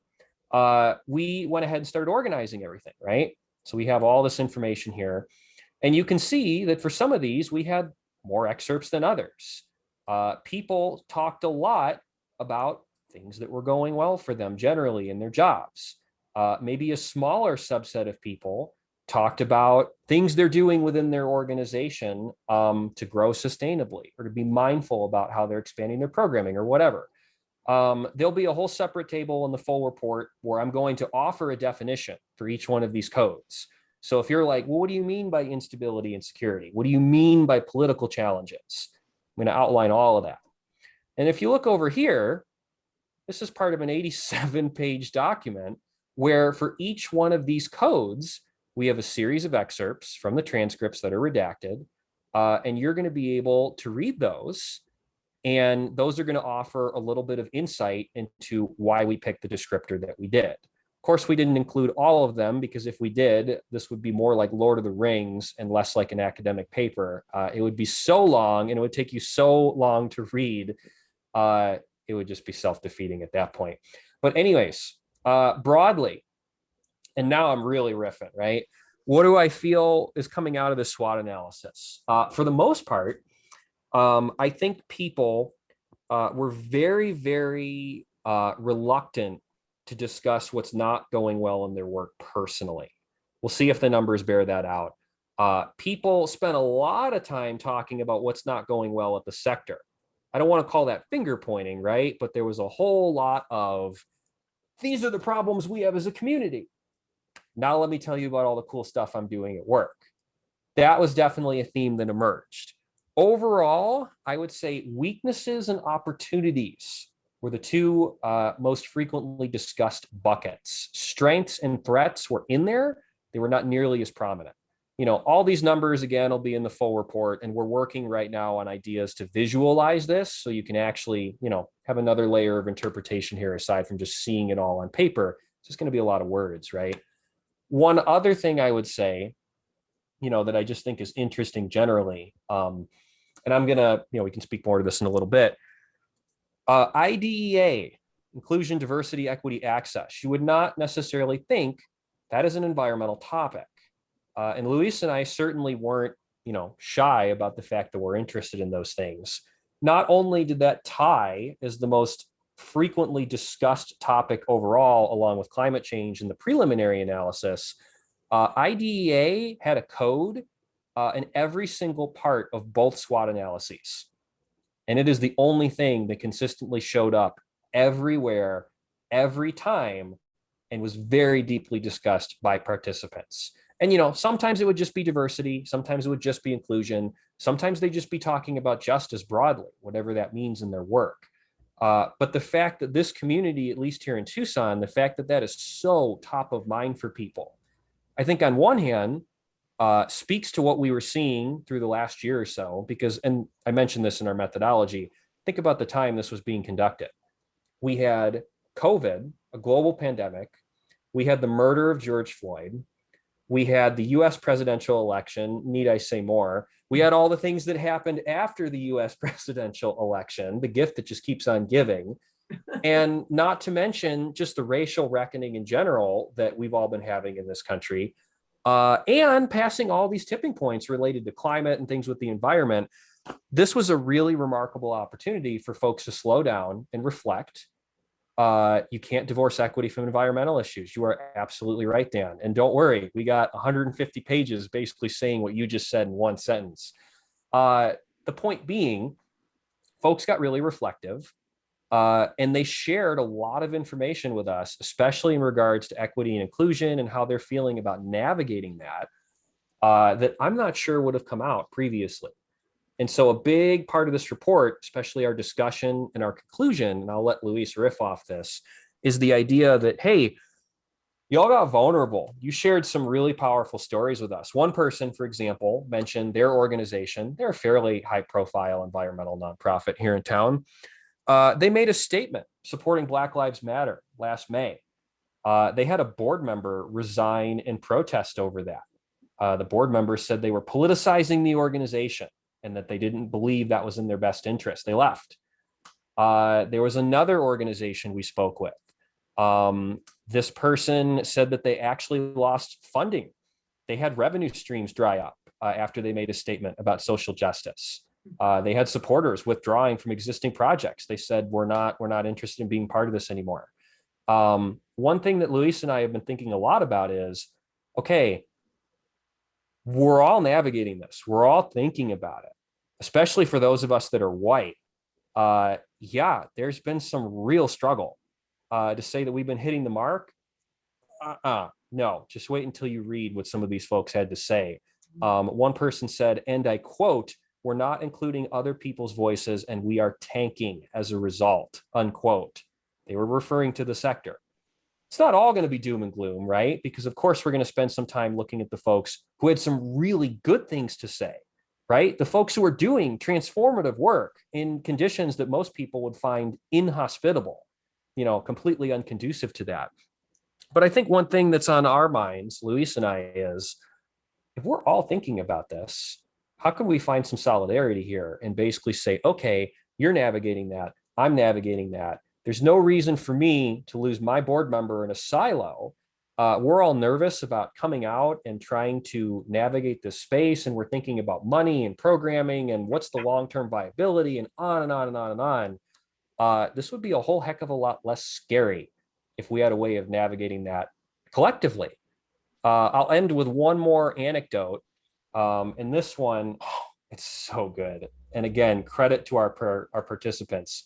we went ahead and started organizing everything, right? So we have all this information here. And you can see that for some of these, we had more excerpts than others. People talked a lot about things that were going well for them generally in their jobs. Maybe a smaller subset of people talked about things they're doing within their organization to grow sustainably or to be mindful about how they're expanding their programming or whatever. There'll be a whole separate table in the full report where I'm going to offer a definition for each one of these codes. So if you're like, well, what do you mean by instability and security? What do you mean by political challenges? I'm going to outline all of that. And if you look over here, this is part of an 87-page document where for each one of these codes, we have a series of excerpts from the transcripts that are redacted, and you're going to be able to read those And those are going to offer a little bit of insight into why we picked the descriptor that we did. Of course, we didn't include all of them, because if we did, this would be more like Lord of the Rings and less like an academic paper. It would be so long and it would take you so long to read. It would just be self-defeating at that point. But anyways, broadly, and now I'm really riffing, right? What do I feel is coming out of this SWOT analysis? For the most part, I think people were very, very reluctant to discuss what's not going well in their work personally. We'll see if the numbers bear that out. People spent a lot of time talking about what's not going well at the sector. I don't want to call that finger pointing, right? But there was a whole lot of, these are the problems we have as a community. Now let me tell you about all the cool stuff I'm doing at work. That was definitely a theme that emerged. Overall, I would say weaknesses and opportunities were the two most frequently discussed buckets. Strengths and threats were in there. They were not nearly as prominent. You know, all these numbers, again, will be in the full report, and we're working right now on ideas to visualize this so you can actually, you know, have another layer of interpretation here aside from just seeing it all on paper. It's just going to be a lot of words, right? One other thing I would say, you know, that I just think is interesting generally, and I'm going to, you know, we can speak more to this in a little bit. IDEA, inclusion, diversity, equity, access. You would not necessarily think that is an environmental topic. And Luis and I certainly weren't, you know, shy about the fact that we're interested in those things. Not only did that tie as the most frequently discussed topic overall, along with climate change in the preliminary analysis, IDEA had a code in every single part of both SWOT analyses. And it is the only thing that consistently showed up everywhere, every time, and was very deeply discussed by participants. And, you know, sometimes it would just be diversity. Sometimes it would just be inclusion. Sometimes they just be talking about justice broadly, whatever that means in their work. But the fact that this community, at least here in Tucson, the fact that that is so top of mind for people, I think on one hand, speaks to what we were seeing through the last year or so, because, and I mentioned this in our methodology, think about the time this was being conducted. We had COVID, a global pandemic. We had the murder of George Floyd. We had the US presidential election. Need I say more? We had all the things that happened after the US presidential election, the gift that just keeps on giving. And not to mention just the racial reckoning in general that we've all been having in this country. And passing all these tipping points related to climate and things with the environment. This was a really remarkable opportunity for folks to slow down and reflect. You can't divorce equity from environmental issues. You are absolutely right, Dan. And don't worry, we got 150 pages basically saying what you just said in one sentence. The point being, folks got really reflective. And they shared a lot of information with us, especially in regards to equity and inclusion and how they're feeling about navigating that, that I'm not sure would have come out previously. And so a big part of this report, especially our discussion and our conclusion, and I'll let Luis riff off this, is the idea that, hey, y'all got vulnerable. You shared some really powerful stories with us. One person, for example, mentioned their organization. They're a fairly high-profile environmental nonprofit here in town. They made a statement supporting Black Lives Matter last May. They had a board member resign in protest over that. The board member said they were politicizing the organization and that they didn't believe that was in their best interest. They left. There was another organization we spoke with. This person said that they actually lost funding. They had revenue streams dry up after they made a statement about social justice. They had supporters withdrawing from existing projects. They said, we're not interested in being part of this anymore. One thing that Luis and I have been thinking a lot about is, okay, we're all navigating this. We're all thinking about it, especially for those of us that are white. Yeah, there's been some real struggle to say that we've been hitting the mark. No, just wait until you read what some of these folks had to say. One person said, and I quote, "We're not including other people's voices and we are tanking as a result," unquote. They were referring to the sector. It's not all going to be doom and gloom, right? Because of course we're going to spend some time looking at the folks who had some really good things to say right? The folks who are doing transformative work in conditions that most people would find inhospitable, completely unconducive to that. But I think one thing that's on our minds, Luis and I, is if we're all thinking about this, how can we find some solidarity here and basically say, okay, you're navigating that, I'm navigating that. There's no reason for me to lose my board member in a silo. We're all nervous about coming out and trying to navigate this space, and we're thinking about money and programming and what's the long-term viability and on and on and on and on. This would be a whole heck of a lot less scary if we had a way of navigating that collectively. I'll end with one more anecdote. And this one, it's so good. And again, credit to our participants.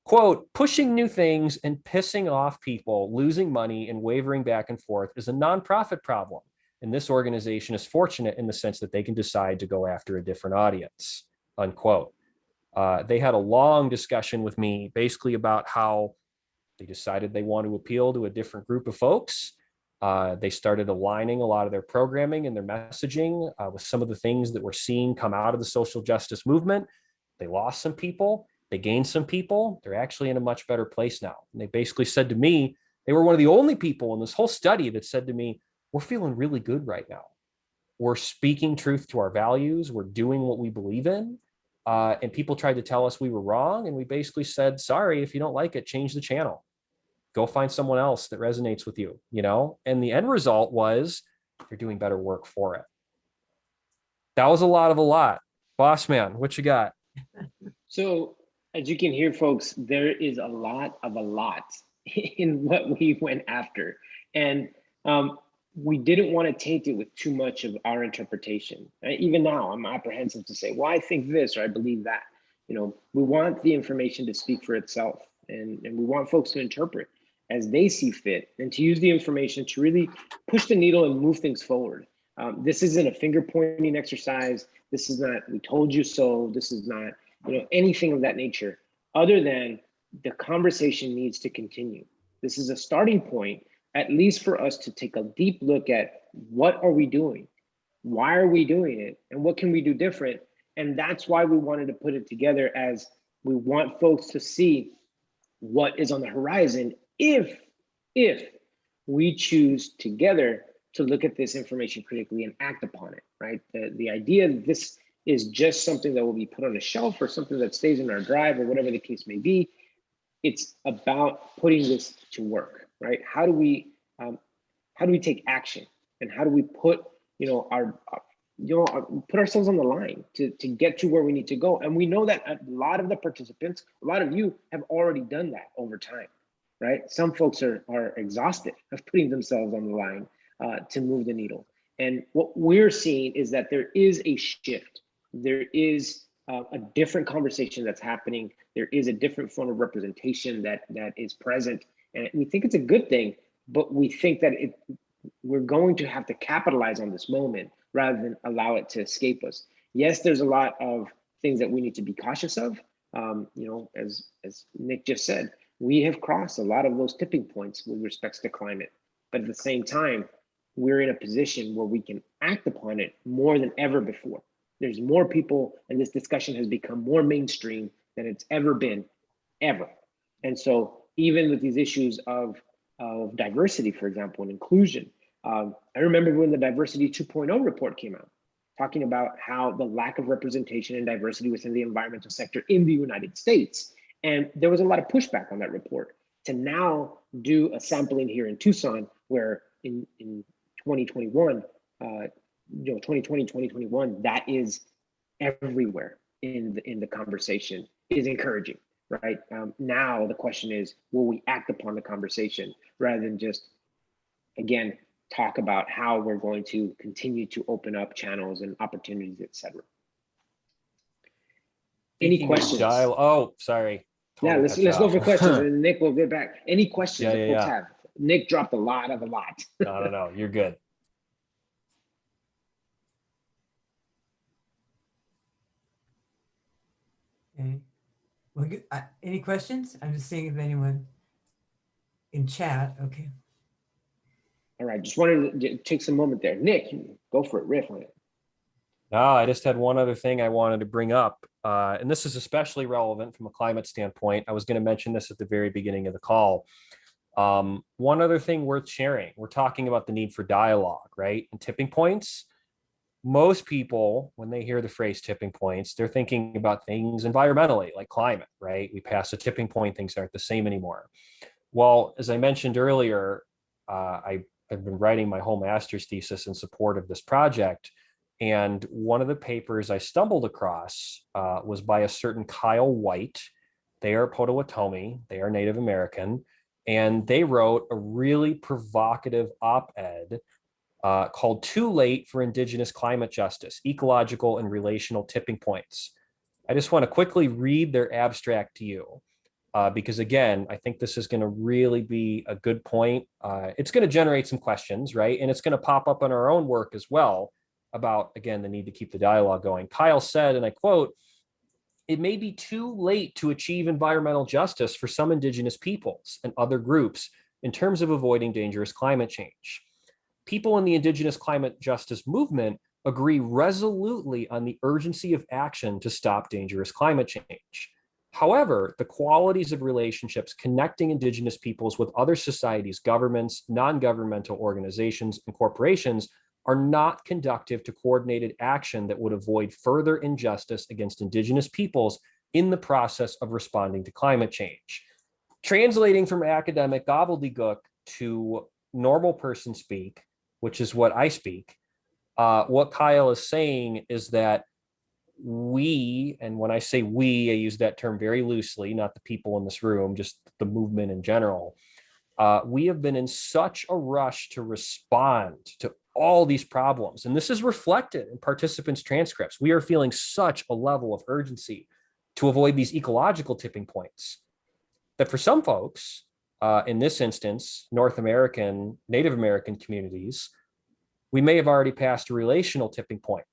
Quote, pushing new things and pissing off people, losing money and wavering back and forth is a nonprofit problem. And this organization is fortunate in the sense that they can decide to go after a different audience, unquote. They had a long discussion with me basically about how they decided they want to appeal to a different group of folks. They started aligning a lot of their programming and their messaging with some of the things that we're seeing come out of the social justice movement. They lost some people, they gained some people. They're actually in a much better place now. And they basically said to me, they were one of the only people in this whole study that said to me, we're feeling really good right now. We're speaking truth to our values. We're doing what we believe in. And people tried to tell us we were wrong. And we basically said, sorry, if you don't like it, change the channel. Go find someone else that resonates with you, And the end result was they're doing better work for it. That was a lot. Boss man, what you got? So as you can hear, folks, there is a lot in what we went after. And we didn't want to taint it with too much of our interpretation. Even now, I'm apprehensive to say, well, I think this, or I believe that. We want the information to speak for itself, and we want folks to interpret as they see fit, and to use the information to really push the needle and move things forward. This isn't a finger pointing exercise. This is not, we told you so. This is not, anything of that nature, other than the conversation needs to continue. This is a starting point, at least for us to take a deep look at what are we doing? Why are we doing it? And what can we do different? And that's why we wanted to put it together, as we want folks to see what is on the horizon if we choose together to look at this information critically and act upon it, right? The idea that this is just something that will be put on a shelf or something that stays in our drive or whatever the case may be, it's about putting this to work, right? How do we take action, and how do we put put ourselves on the line to get to where we need to go? And we know that a lot of the participants, a lot of you have already done that over time, right? Some folks are exhausted of putting themselves on the line to move the needle. And what we're seeing is that there is a shift. There is a different conversation that's happening. There is a different form of representation that is present. And we think it's a good thing, but we think that we're going to have to capitalize on this moment rather than allow it to escape us. Yes, there's a lot of things that we need to be cautious of. As Nick just said, we have crossed a lot of those tipping points with respects to climate. But at the same time, we're in a position where we can act upon it more than ever before. There's more people, and this discussion has become more mainstream than it's ever been, ever. And so even with these issues of diversity, for example, and inclusion, I remember when the Diversity 2.0 report came out, talking about how the lack of representation and diversity within the environmental sector in the United States. And there was a lot of pushback on that report. To now do a sampling here in Tucson, where in 2021, 2020, 2021, that is everywhere in the conversation, is encouraging, right? Now the question is, will we act upon the conversation rather than just, again, talk about how we're going to continue to open up channels and opportunities, et cetera. Any questions? Oh, sorry. Yeah, let's go for questions, and Nick will get back. Any questions that folks have? Nick dropped a lot. No, you're good. Okay. Well, good. Any questions? I'm just seeing if anyone in chat. Okay. All right, just wanted to take some moment there. Nick, go for it, riff on it. I just had one other thing I wanted to bring up, and this is especially relevant from a climate standpoint. I was going to mention this at the very beginning of the call. One other thing worth sharing, we're talking about the need for dialogue, right? And tipping points. Most people, when they hear the phrase tipping points, they're thinking about things environmentally, like climate, right? We pass a tipping point, things aren't the same anymore. Well, as I mentioned earlier, I've been writing my whole master's thesis in support of this project. And one of the papers I stumbled across was by a certain Kyle White. They are Potawatomi, they are Native American, and they wrote a really provocative op-ed called Too Late for Indigenous Climate Justice, Ecological and Relational Tipping Points. I just want to quickly read their abstract to you. Because again, I think this is going to really be a good point. It's going to generate some questions, right? And it's going to pop up in our own work as well about, again, the need to keep the dialogue going. Kyle said, and I quote, "It may be too late to achieve environmental justice for some Indigenous peoples and other groups in terms of avoiding dangerous climate change. People in the Indigenous climate justice movement agree resolutely on the urgency of action to stop dangerous climate change. However, the qualities of relationships connecting Indigenous peoples with other societies, governments, non-governmental organizations, and corporations are not conducive to coordinated action that would avoid further injustice against Indigenous peoples in the process of responding to climate change." Translating from academic gobbledygook to normal person speak, which is what I speak, what Kyle is saying is that we, and when I say we, I use that term very loosely, not the people in this room, just the movement in general. We have been in such a rush to respond to all these problems. And this is reflected in participants' transcripts. We are feeling such a level of urgency to avoid these ecological tipping points that for some folks, in this instance, North American, Native American communities, we may have already passed a relational tipping point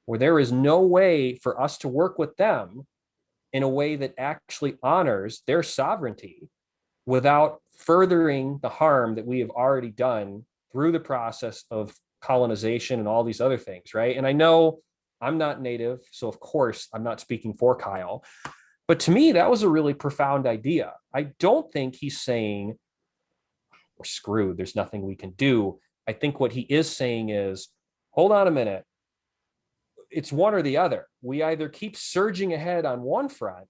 where there is no way for us to work with them in a way that actually honors their sovereignty without furthering the harm that we have already done through the process of colonization and all these other things, right? And I know I'm not Native, so of course I'm not speaking for Kyle, but to me, that was a really profound idea. I don't think he's saying we're screwed, there's nothing we can do. I think what he is saying is, hold on a minute, it's one or the other. We either keep surging ahead on one front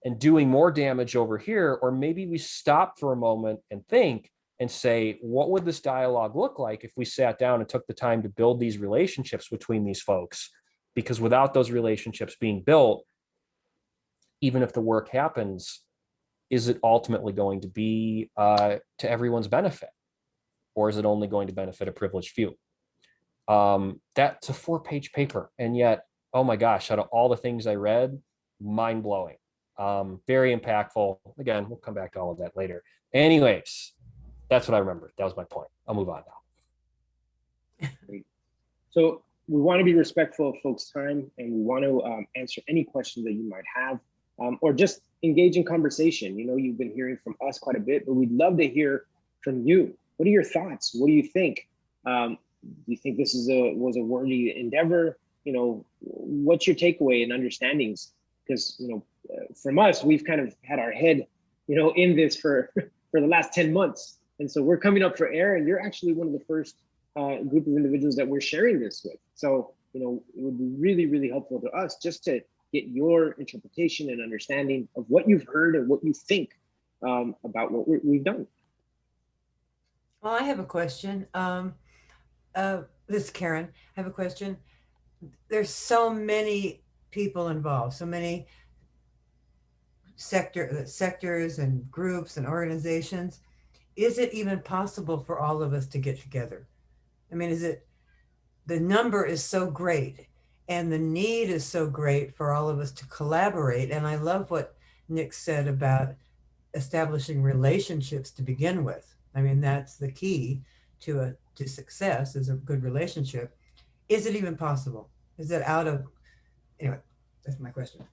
and doing more damage over here, or maybe we stop for a moment and think and say, what would this dialogue look like if we sat down and took the time to build these relationships between these folks? Because without those relationships being built, even if the work happens, is it ultimately going to be to everyone's benefit? Or is it only going to benefit a privileged few? That's a 4-page paper. And yet, oh my gosh, out of all the things I read, mind blowing, very impactful. Again, we'll come back to all of that later. Anyways, that's what I remember. That was my point. I'll move on now. So we want to be respectful of folks' time, and we want to answer any questions that you might have, or just engage in conversation. You know, you've been hearing from us quite a bit, but we'd love to hear from you. What are your thoughts? What do you think? Do you think this was a worthy endeavor? You know, what's your takeaway and understandings? Because, you know, from us, we've kind of had our head, you know, in this for the last 10 months. And so we're coming up for air, and you're actually one of the first group of individuals that we're sharing this with. So, you know, it would be really, really helpful to us just to get your interpretation and understanding of what you've heard and what you think about what we've done. Well, I have a question. This is Karen. I have a question. There's so many people involved, so many sectors and groups and organizations. Is it even possible for all of us to get together? I mean, the number is so great and the need is so great for all of us to collaborate. And I love what Nick said about establishing relationships to begin with. I mean, that's the key to success, is a good relationship. Is it even possible? Is it out of, anyway, that's my question.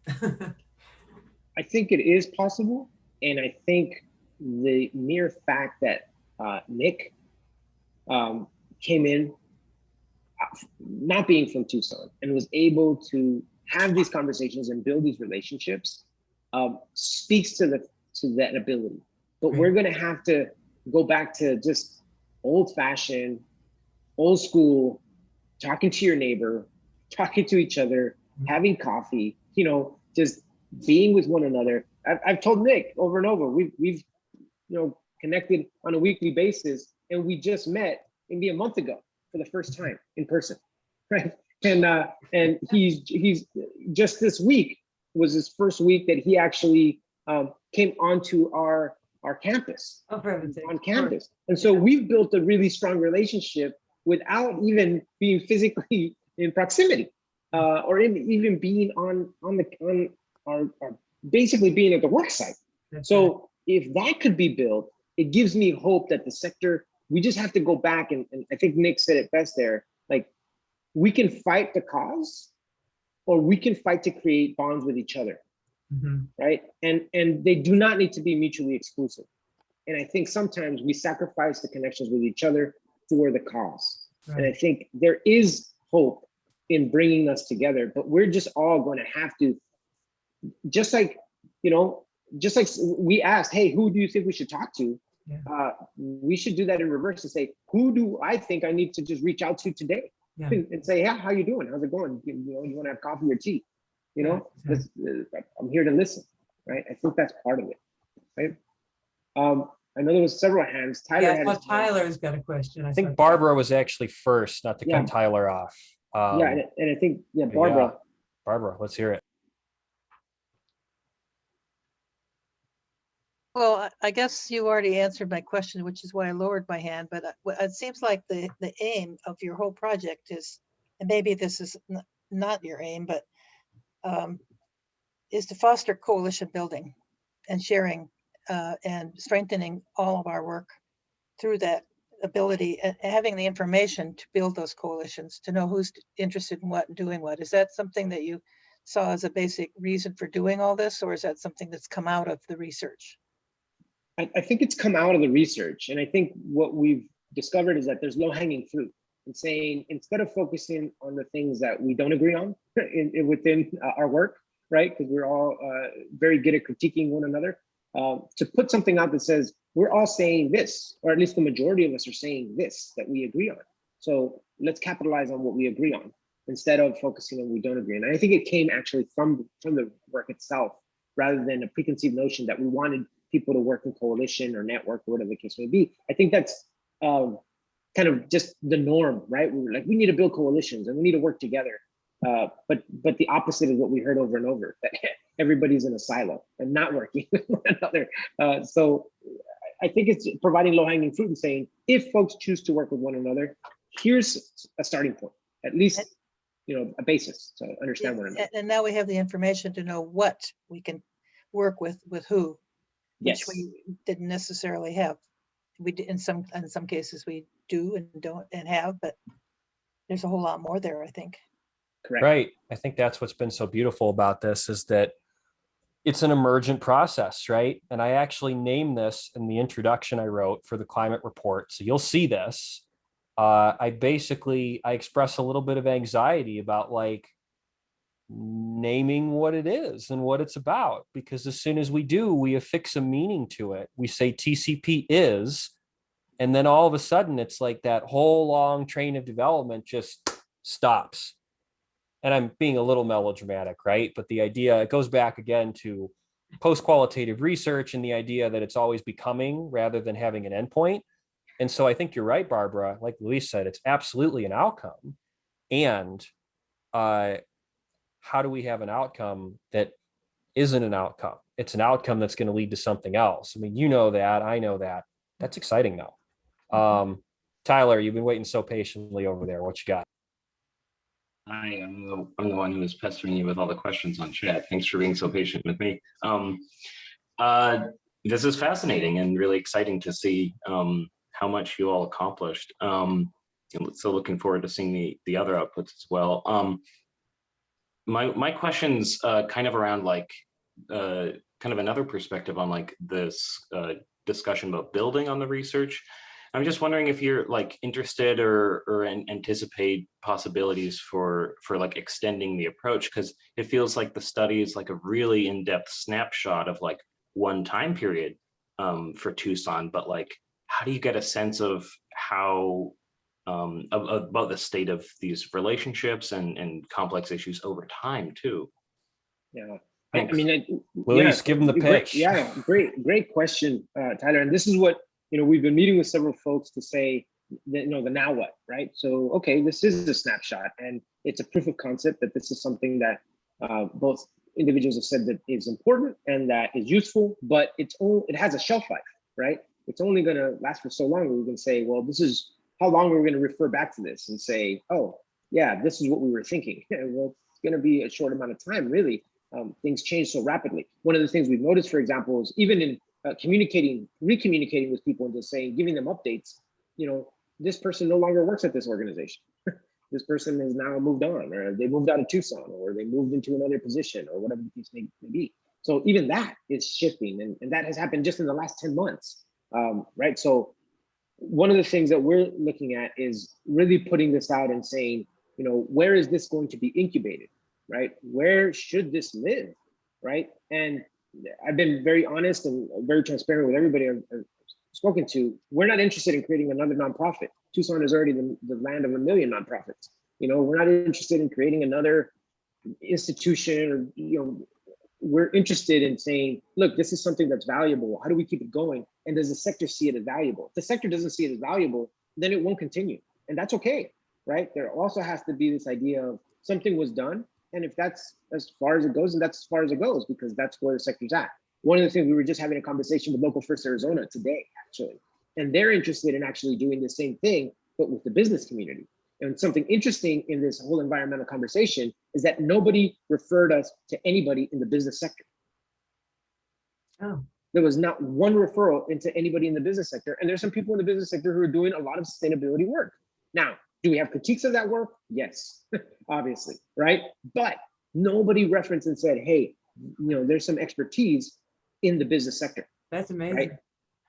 I think it is possible. And I think the mere fact that Nick came in not being from Tucson and was able to have these conversations and build these relationships, speaks to that ability. But we're going to have to go back to just old fashioned, old school, talking to your neighbor, talking to each other, having coffee, just being with one another. I've told Nick over and over, we've connected on a weekly basis, and we just met maybe a month ago for the first time in person, right? And he's just this week was his first week that he actually came onto our campus, on campus. And so we've built a really strong relationship without even being physically in proximity, or even being on our basically being at the work site. So if that could be built, it gives me hope that the sector, we just have to go back, and I think Nick said it best there, like, we can fight the cause, or we can fight to create bonds with each other, right? And they do not need to be mutually exclusive. And I think sometimes we sacrifice the connections with each other for the cause. Right. And I think there is hope in bringing us together, but we're just all going to have to, just like we asked, hey, who do you think we should talk to? Yeah. We should do that in reverse and say, who do I think I need to just reach out to today? Yeah. And say, yeah, how you doing? How's it going? You want to have coffee or tea? I'm here to listen, right? I think that's part of it, right? I know there was several hands. Tyler's got a question. I think Barbara was actually first, not to cut Tyler off. And I think, Barbara. Yeah. Barbara, let's hear it. Well, I guess you already answered my question, which is why I lowered my hand, but it seems like the aim of your whole project is, and maybe this is not your aim, but is to foster coalition building and sharing and strengthening all of our work through that ability and having the information to build those coalitions, to know who's interested in what and doing what. Is that something that you saw as a basic reason for doing all this, or is that something that's come out of the research? I think it's come out of the research. And I think what we've discovered is that there's low-hanging fruit, and saying, instead of focusing on the things that we don't agree on within our work, right? Because we're all very good at critiquing one another, to put something out that says, we're all saying this, or at least the majority of us are saying this, that we agree on. So let's capitalize on what we agree on, instead of focusing on what we don't agree on. And I think it came actually from the work itself, rather than a preconceived notion that we wanted people to work in coalition or network or whatever the case may be. I think that's kind of just the norm, right? We were like, we need to build coalitions and we need to work together. But the opposite is what we heard over and over, that everybody's in a silo and not working with one another. So I think it's providing low-hanging fruit and saying, if folks choose to work with one another, here's a starting point, at least, a basis to understand one another. And now we have the information to know what we can work with who. Which we didn't necessarily have. We did in some cases we do and don't and have, but there's a whole lot more there, I think. Correct. Right. I think that's what's been so beautiful about this, is that it's an emergent process, right? And I actually named this in the introduction I wrote for the climate report. So you'll see this. I express a little bit of anxiety about naming what it is and what it's about, because as soon as we do, we affix a meaning to it. We say TCP is, and then all of a sudden it's like that whole long train of development just stops. And I'm being a little melodramatic, right? But the idea, it goes back again to post-qualitative research and the idea that it's always becoming rather than having an endpoint. And so I think you're right, Barbara. Like Luis said, it's absolutely an outcome. And how do we have an outcome that isn't an outcome? It's an outcome that's going to lead to something else. I mean, you know that, I know that. That's exciting though. Tyler, you've been waiting so patiently over there. What you got? I'm the one who was pestering you with all the questions on chat. Thanks for being so patient with me. This is fascinating and really exciting to see how much you all accomplished. So looking forward to seeing the other outputs as well. My question's kind of around kind of another perspective on this discussion about building on the research. I'm just wondering if you're like interested or anticipate possibilities for like extending the approach, because it feels like the study is like a really in-depth snapshot of like one time period for Tucson, but like how do you get a sense of how about the state of these relationships and complex issues over time too? Yeah. I Thanks. mean, Luis, give them the great, pitch. yeah, great question, Tyler. And this is what, we've been meeting with several folks to say, that, the now what, right? So, okay, this is a snapshot and it's a proof of concept that this is something that both individuals have said that is important and that is useful, but it has a shelf life, right? It's only going to last for so long. We can say, well, this is how long we're going to refer back to this and say, oh, yeah, this is what we were thinking. Well, it's going to be a short amount of time, really. Things change so rapidly. One of the things we've noticed, for example, is even in recommunicating with people and just saying, giving them updates, this person no longer works at this organization. This person has now moved on, or they moved out of Tucson, or they moved into another position, or whatever the case may be. So even that is shifting, and that has happened just in the last 10 months, right? So one of the things that we're looking at is really putting this out and saying, where is this going to be incubated? Right? Where should this live? Right? And I've been very honest and very transparent with everybody I've spoken to. We're not interested in creating another nonprofit. Tucson is already the land of a million nonprofits. We're not interested in creating another institution, or, we're interested in saying, look, this is something that's valuable. How do we keep it going? And does the sector see it as valuable? If the sector doesn't see it as valuable, then it won't continue. And that's okay, right? There also has to be this idea of something was done. And if that's as far as it goes, and that's as far as it goes, because that's where the sector's at. One of the things, we were just having a conversation with Local First Arizona today, actually, and they're interested in actually doing the same thing, but with the business community. And something interesting in this whole environmental conversation is that nobody referred us to anybody in the business sector. Oh. There was not one referral into anybody in the business sector. And there's some people in the business sector who are doing a lot of sustainability work. Now, do we have critiques of that work? Yes, obviously, right? But nobody referenced and said, hey, there's some expertise in the business sector. That's amazing. Right?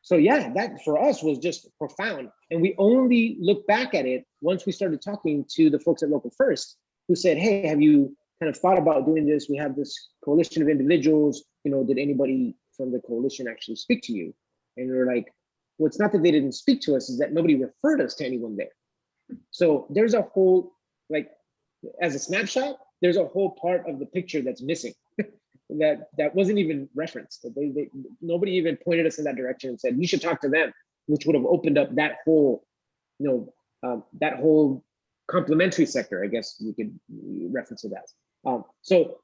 So yeah, that for us was just profound. And we only look back at it once we started talking to the folks at Local First, who said, hey, have you kind of thought about doing this? We have this coalition of individuals, did anybody from the coalition actually speak to you? And we were like, well, it's not that they didn't speak to us, is that nobody referred us to anyone there. So there's a whole, like, as a snapshot, there's a whole part of the picture that's missing that wasn't even referenced. That nobody even pointed us in that direction and said, you should talk to them, which would have opened up that whole, that whole complementary sector, I guess we could reference it as. So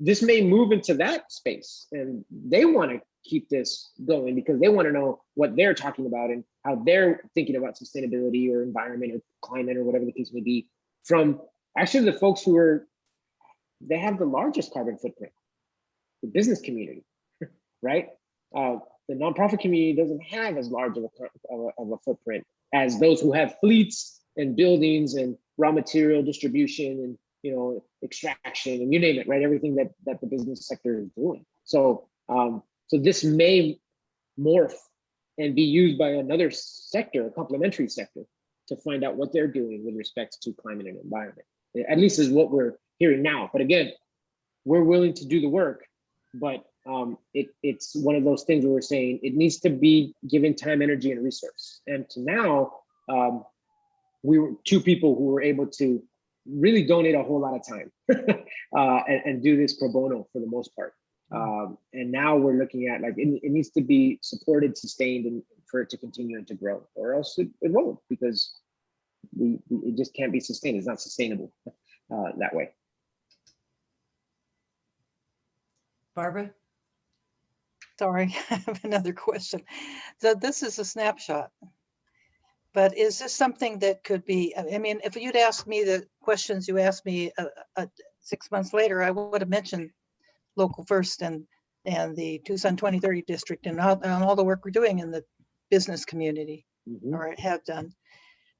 this may move into that space, and they want to keep this going because they want to know what they're talking about and how they're thinking about sustainability or environment or climate or whatever the case may be, from actually the folks who they have the largest carbon footprint, the business community, right? The nonprofit community doesn't have as large of a footprint as those who have fleets and buildings and raw material distribution and extraction and you name it, right? Everything that the business sector is doing. So this may morph and be used by another sector, a complementary sector, to find out what they're doing with respect to climate and environment. At least is what we're hearing now. But again, we're willing to do the work, but it's one of those things where we're saying it needs to be given time, energy, and resource. And to now, we were two people who were able to really donate a whole lot of time and do this pro bono for the most part. And now we're looking at, like, it needs to be supported, sustained, and for it to continue and to grow, or else it won't, because it just can't be sustained. It's not sustainable that way. Barbara? Sorry, I have another question. So this is a snapshot, but is this something that could be, I mean, if you'd asked me the questions you asked me 6 months later, I would have mentioned Local First and the Tucson 2030 district and all the work we're doing in the business community, or have done.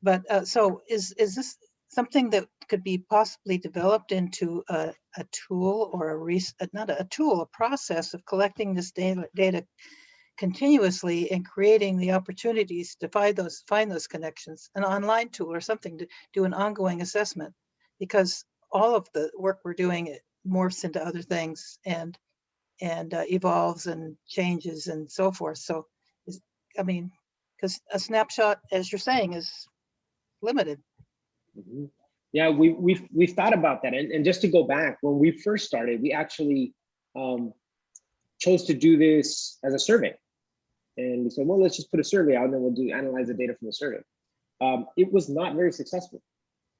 But so is this something that could be possibly developed into a tool or a process of collecting this data continuously in creating the opportunities to find those connections, an online tool or something to do an ongoing assessment, because all of the work we're doing, it morphs into other things and evolves and changes and so forth. So, I mean, because a snapshot, as you're saying, is limited. Mhm. Yeah, we've thought about that, and just to go back, when we first started, we actually chose to do this as a survey, and we said, well, let's just put a survey out, and then we'll analyze the data from the survey. It was not very successful,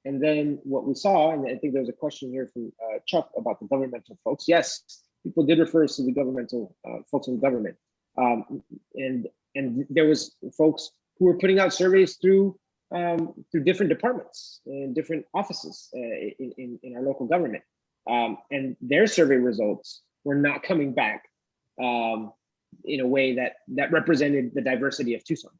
and then what we saw, and I think there was a question here from Chuck about the governmental folks. Yes, people did refer us to the governmental folks in government, and there was folks who were putting out surveys through different departments and different offices in our local government. And their survey results were not coming back in a way that represented the diversity of Tucson,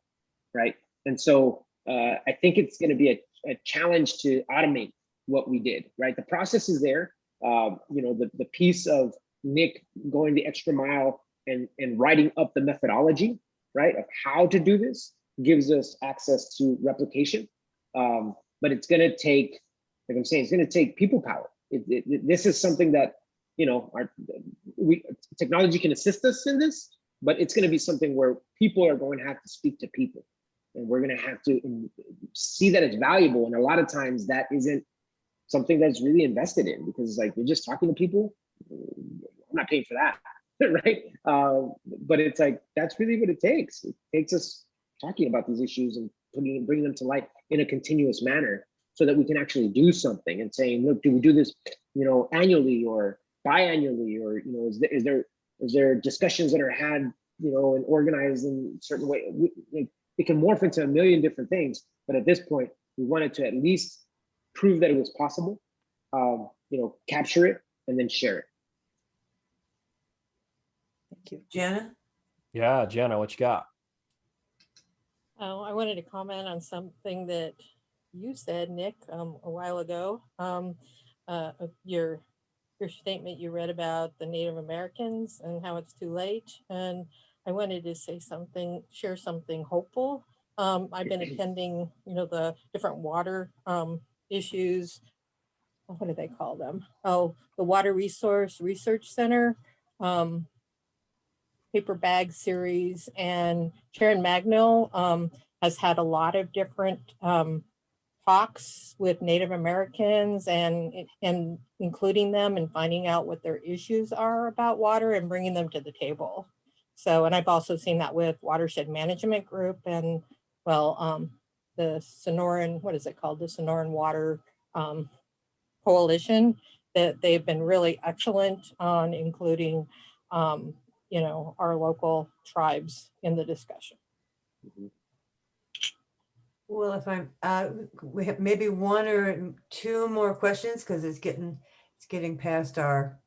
right? And so I think it's going to be a challenge to automate what we did, right? The process is there. The piece of Nick going the extra mile and writing up the methodology, right, of how to do this gives us access to replication. But it's going to take, like I'm saying, it's going to take people power. This is something that, technology can assist us in this, but it's going to be something where people are going to have to speak to people, and we're going to have to see that it's valuable. And a lot of times that isn't something that's really invested in, because like you're just talking to people. I'm not paying for that, right? But it's like, that's really what it takes. It takes us talking about these issues and bringing them to light in a continuous manner, so that we can actually do something and saying, look, do we do this, annually or biannually, or is there discussions that are had, and organized in a certain way? It can morph into a million different things, but at this point, we wanted to at least prove that it was possible, capture it and then share it. Thank you. Jenna? Yeah, Jenna, what you got? Oh, I wanted to comment on something that you said, Nick, a while ago. Your statement you read about the Native Americans and how it's too late. And I wanted to share something hopeful. I've been attending, the different water issues. What do they call them? Oh, the Water Resource Research Center paper bag series, and Sharon Magnell has had a lot of different talks with Native Americans and including them and finding out what their issues are about water and bringing them to the table. So, and I've also seen that with Watershed Management Group and, the Sonoran, what is it called? The Sonoran Water Coalition, that they've been really excellent on including, our local tribes in the discussion. Well, if I'm, we have maybe one or two more questions, because it's getting past our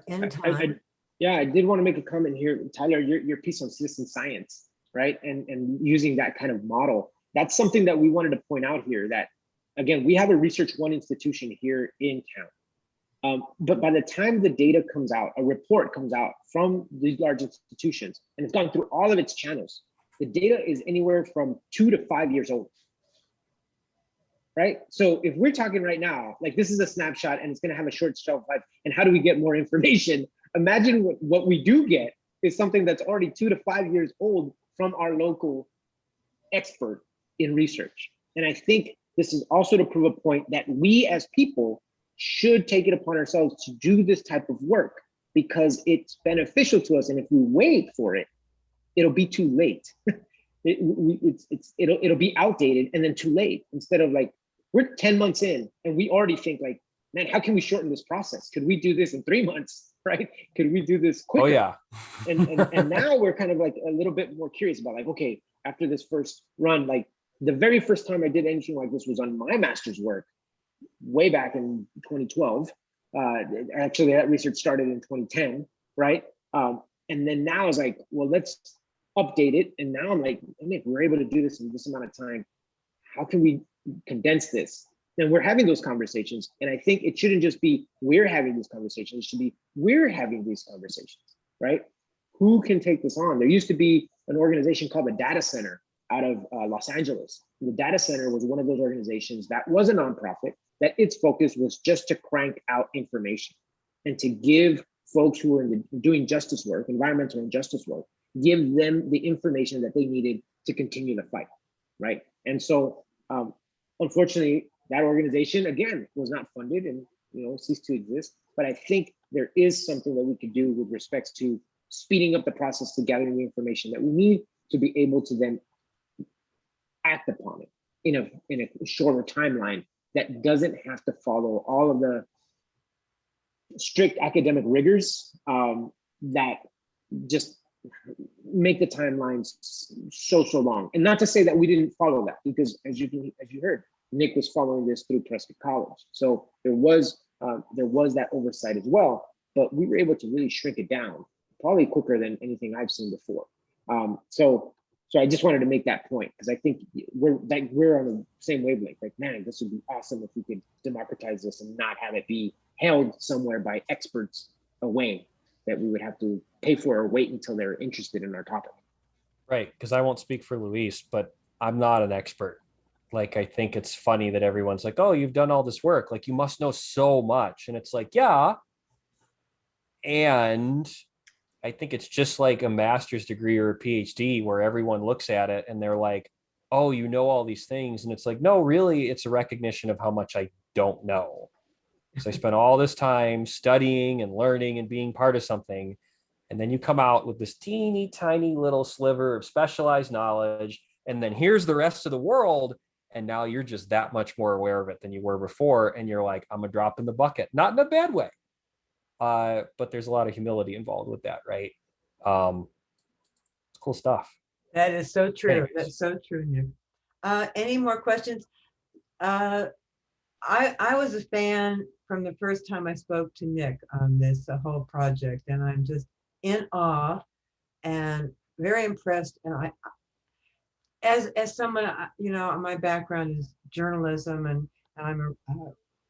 end time. I did want to make a comment here, Tyler. Your piece on citizen science, right, and using that kind of model. That's something that we wanted to point out here. That again, we have a Research One institution here in town, but by the time the data comes out, a report comes out from these large institutions, and it's gone through all of its channels. The data is anywhere from 2 to 5 years old, right? So if we're talking right now, like this is a snapshot and it's going to have a short shelf life, and how do we get more information? Imagine what we do get is something that's already 2 to 5 years old from our local expert in research. And I think this is also to prove a point that we as people should take it upon ourselves to do this type of work, because it's beneficial to us. And if we wait for it, it'll be too late. It'll be outdated and then too late. Instead of like, we're 10 months in and we already think like, man, how can we shorten this process? Could we do this in 3 months, right? Could we do this quicker? Oh yeah. and now we're kind of like a little bit more curious about like, okay, after this first run, like the very first time I did anything like this was on my master's work way back in 2012. Actually that research started in 2010, right? And then now it's like, well, let's update it. And now I'm like, if we're able to do this in this amount of time, how can we condense this? And we're having those conversations. And I think it shouldn't just be we're having these conversations. It should be we're having these conversations, right? who can take this on? There used to be an organization called the Data Center out of Los Angeles. The Data Center was one of those organizations that was a nonprofit, that its focus was just to crank out information and to give folks who are doing justice work, environmental and justice work, give them the information that they needed to continue the fight, right? And so, unfortunately, that organization, again, was not funded and ceased to exist. But I think there is something that we could do with respects to speeding up the process to gathering the information that we need to be able to then act upon it in a shorter timeline that doesn't have to follow all of the strict academic rigors that just make the timelines so long. And not to say that we didn't follow that, because as you heard, Nick was following this through Prescott College, so there was that oversight as well. But we were able to really shrink it down, probably quicker than anything I've seen before. So I just wanted to make that point, because I think we're on the same wavelength. Like, man, this would be awesome if we could democratize this and not have it be held somewhere by experts away that we would have to pay for or wait until they're interested in our topic. Right, because I won't speak for Luis, but I'm not an expert. Like, I think it's funny that everyone's like, oh, you've done all this work, like you must know so much. And it's like, yeah. And I think it's just like a master's degree or a PhD where everyone looks at it and they're like, oh, you know all these things. And it's like, no, really, it's a recognition of how much I don't know. Because I spent all this time studying and learning and being part of something. And then you come out with this teeny tiny little sliver of specialized knowledge. And then here's the rest of the world. And now you're just that much more aware of it than you were before. And you're like, I'm a drop in the bucket, not in a bad way. But there's a lot of humility involved with that, right? It's cool stuff. That is so true. Thanks. That's so true, Nick. Any more questions? I was a fan from the first time I spoke to Nick on this whole project, and I'm just in awe and very impressed. And as someone, my background is journalism, and I'm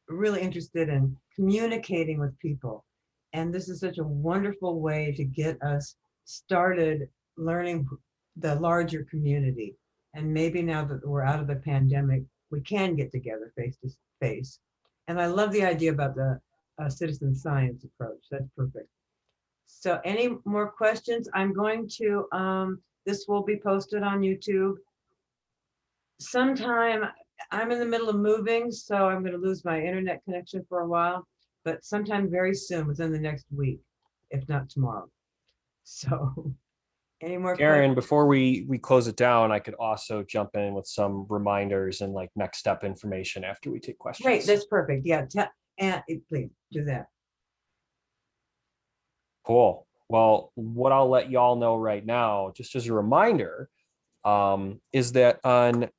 really interested in communicating with people. And this is such a wonderful way to get us started learning the larger community. And maybe now that we're out of the pandemic, we can get together face to face. And I love the idea about the citizen science approach. That's perfect. So any more questions? I'm going to, this will be posted on YouTube. Sometime, I'm in the middle of moving, so I'm going to lose my internet connection for a while, but sometime very soon, within the next week, if not tomorrow. So any more Karen, questions? before we close it down, I could also jump in with some reminders and like next step information after we take questions. Great, that's perfect. Yeah, and please do that. Cool. Well, what I'll let y'all know right now, just as a reminder, is that on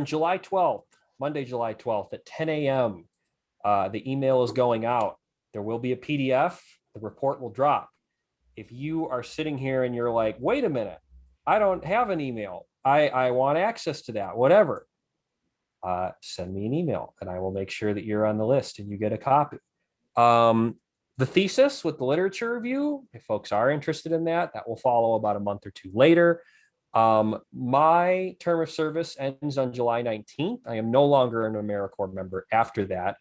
July 12th, Monday, July 12th at 10 a.m., the email is going out. There will be a PDF. The report will drop. If you are sitting here and you're like, wait a minute, I don't have an email. I want access to that, whatever. Send me an email and I will make sure that you're on the list and you get a copy. The thesis with the literature review, if folks are interested in that, that will follow about a month or two later. My term of service ends on July 19th. I am no longer an AmeriCorps member after that.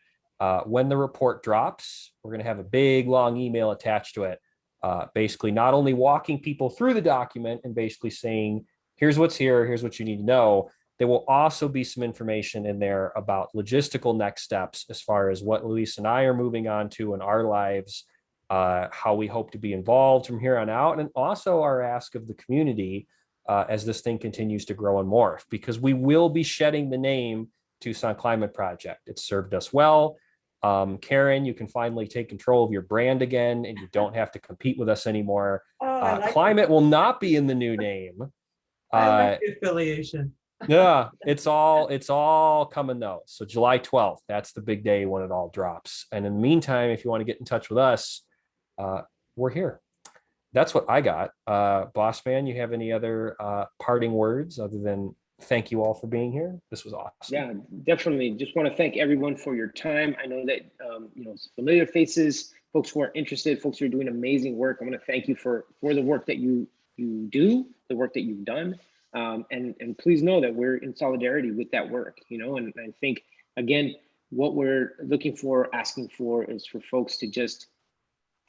When the report drops, we're going to have a big, long email attached to it. Basically not only walking people through the document and basically saying, here's what's here, here's what you need to know. There will also be some information in there about logistical next steps as far as what Luis and I are moving on to in our lives, how we hope to be involved from here on out, and also our ask of the community as this thing continues to grow and morph, because we will be shedding the name Tucson Climate Project. It's served us well. Karen, you can finally take control of your brand again, and you don't have to compete with us anymore. Climate will not be in the new name. I like the affiliation. Yeah, it's all coming though. So July 12th, that's the big day when it all drops. And in the meantime, if you want to get in touch with us, we're here. That's what I got. Boss man, you have any other parting words other than thank you all for being here? This was awesome. Yeah, definitely. Just want to thank everyone for your time. I know that familiar faces folks who are interested, folks who are doing amazing work. I want to thank you for the work that you do, the work that you've done. And please know that we're in solidarity with that work, you know, and I think, again, what we're looking for, asking for, is for folks to just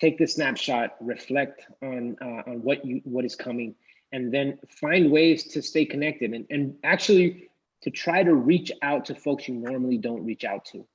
take the snapshot, reflect on what is coming, and then find ways to stay connected and actually to try to reach out to folks you normally don't reach out to,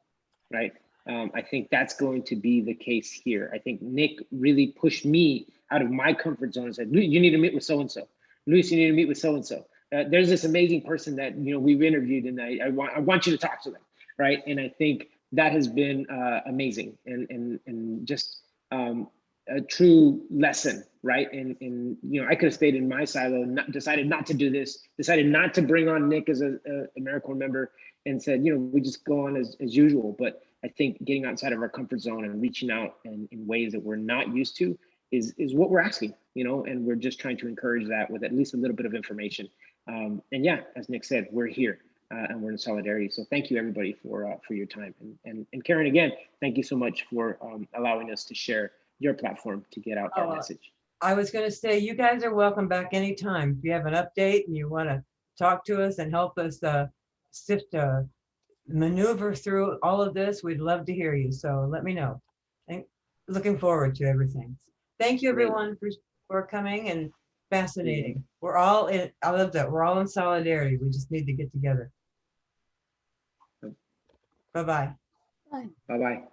right? I think that's going to be the case here. I think Nick really pushed me out of my comfort zone and said, you need to meet with so-and-so. Luis, you need to meet with so-and-so. There's this amazing person that, you know, we've interviewed, and I want you to talk to them, right? And I think that has been amazing and just a true lesson, right? And you know, I could have stayed in my silo, decided not to do this, decided not to bring on Nick as a AmeriCorps member, and said, you know, we just go on as usual. But I think getting outside of our comfort zone and reaching out in ways that we're not used to is what we're asking, you know, and we're just trying to encourage that with at least a little bit of information. And yeah, as Nick said, we're here and we're in solidarity. So thank you everybody for your time. And Karen, again, thank you so much for allowing us to share your platform to get out that message. I was going to say, you guys are welcome back anytime. If you have an update and you want to talk to us and help us maneuver through all of this, we'd love to hear you. So let me know. Looking forward to everything. Thank you everyone for coming, and fascinating. We're all in, I love that. We're all in solidarity. We just need to get together. Bye-bye. Bye. Bye-bye.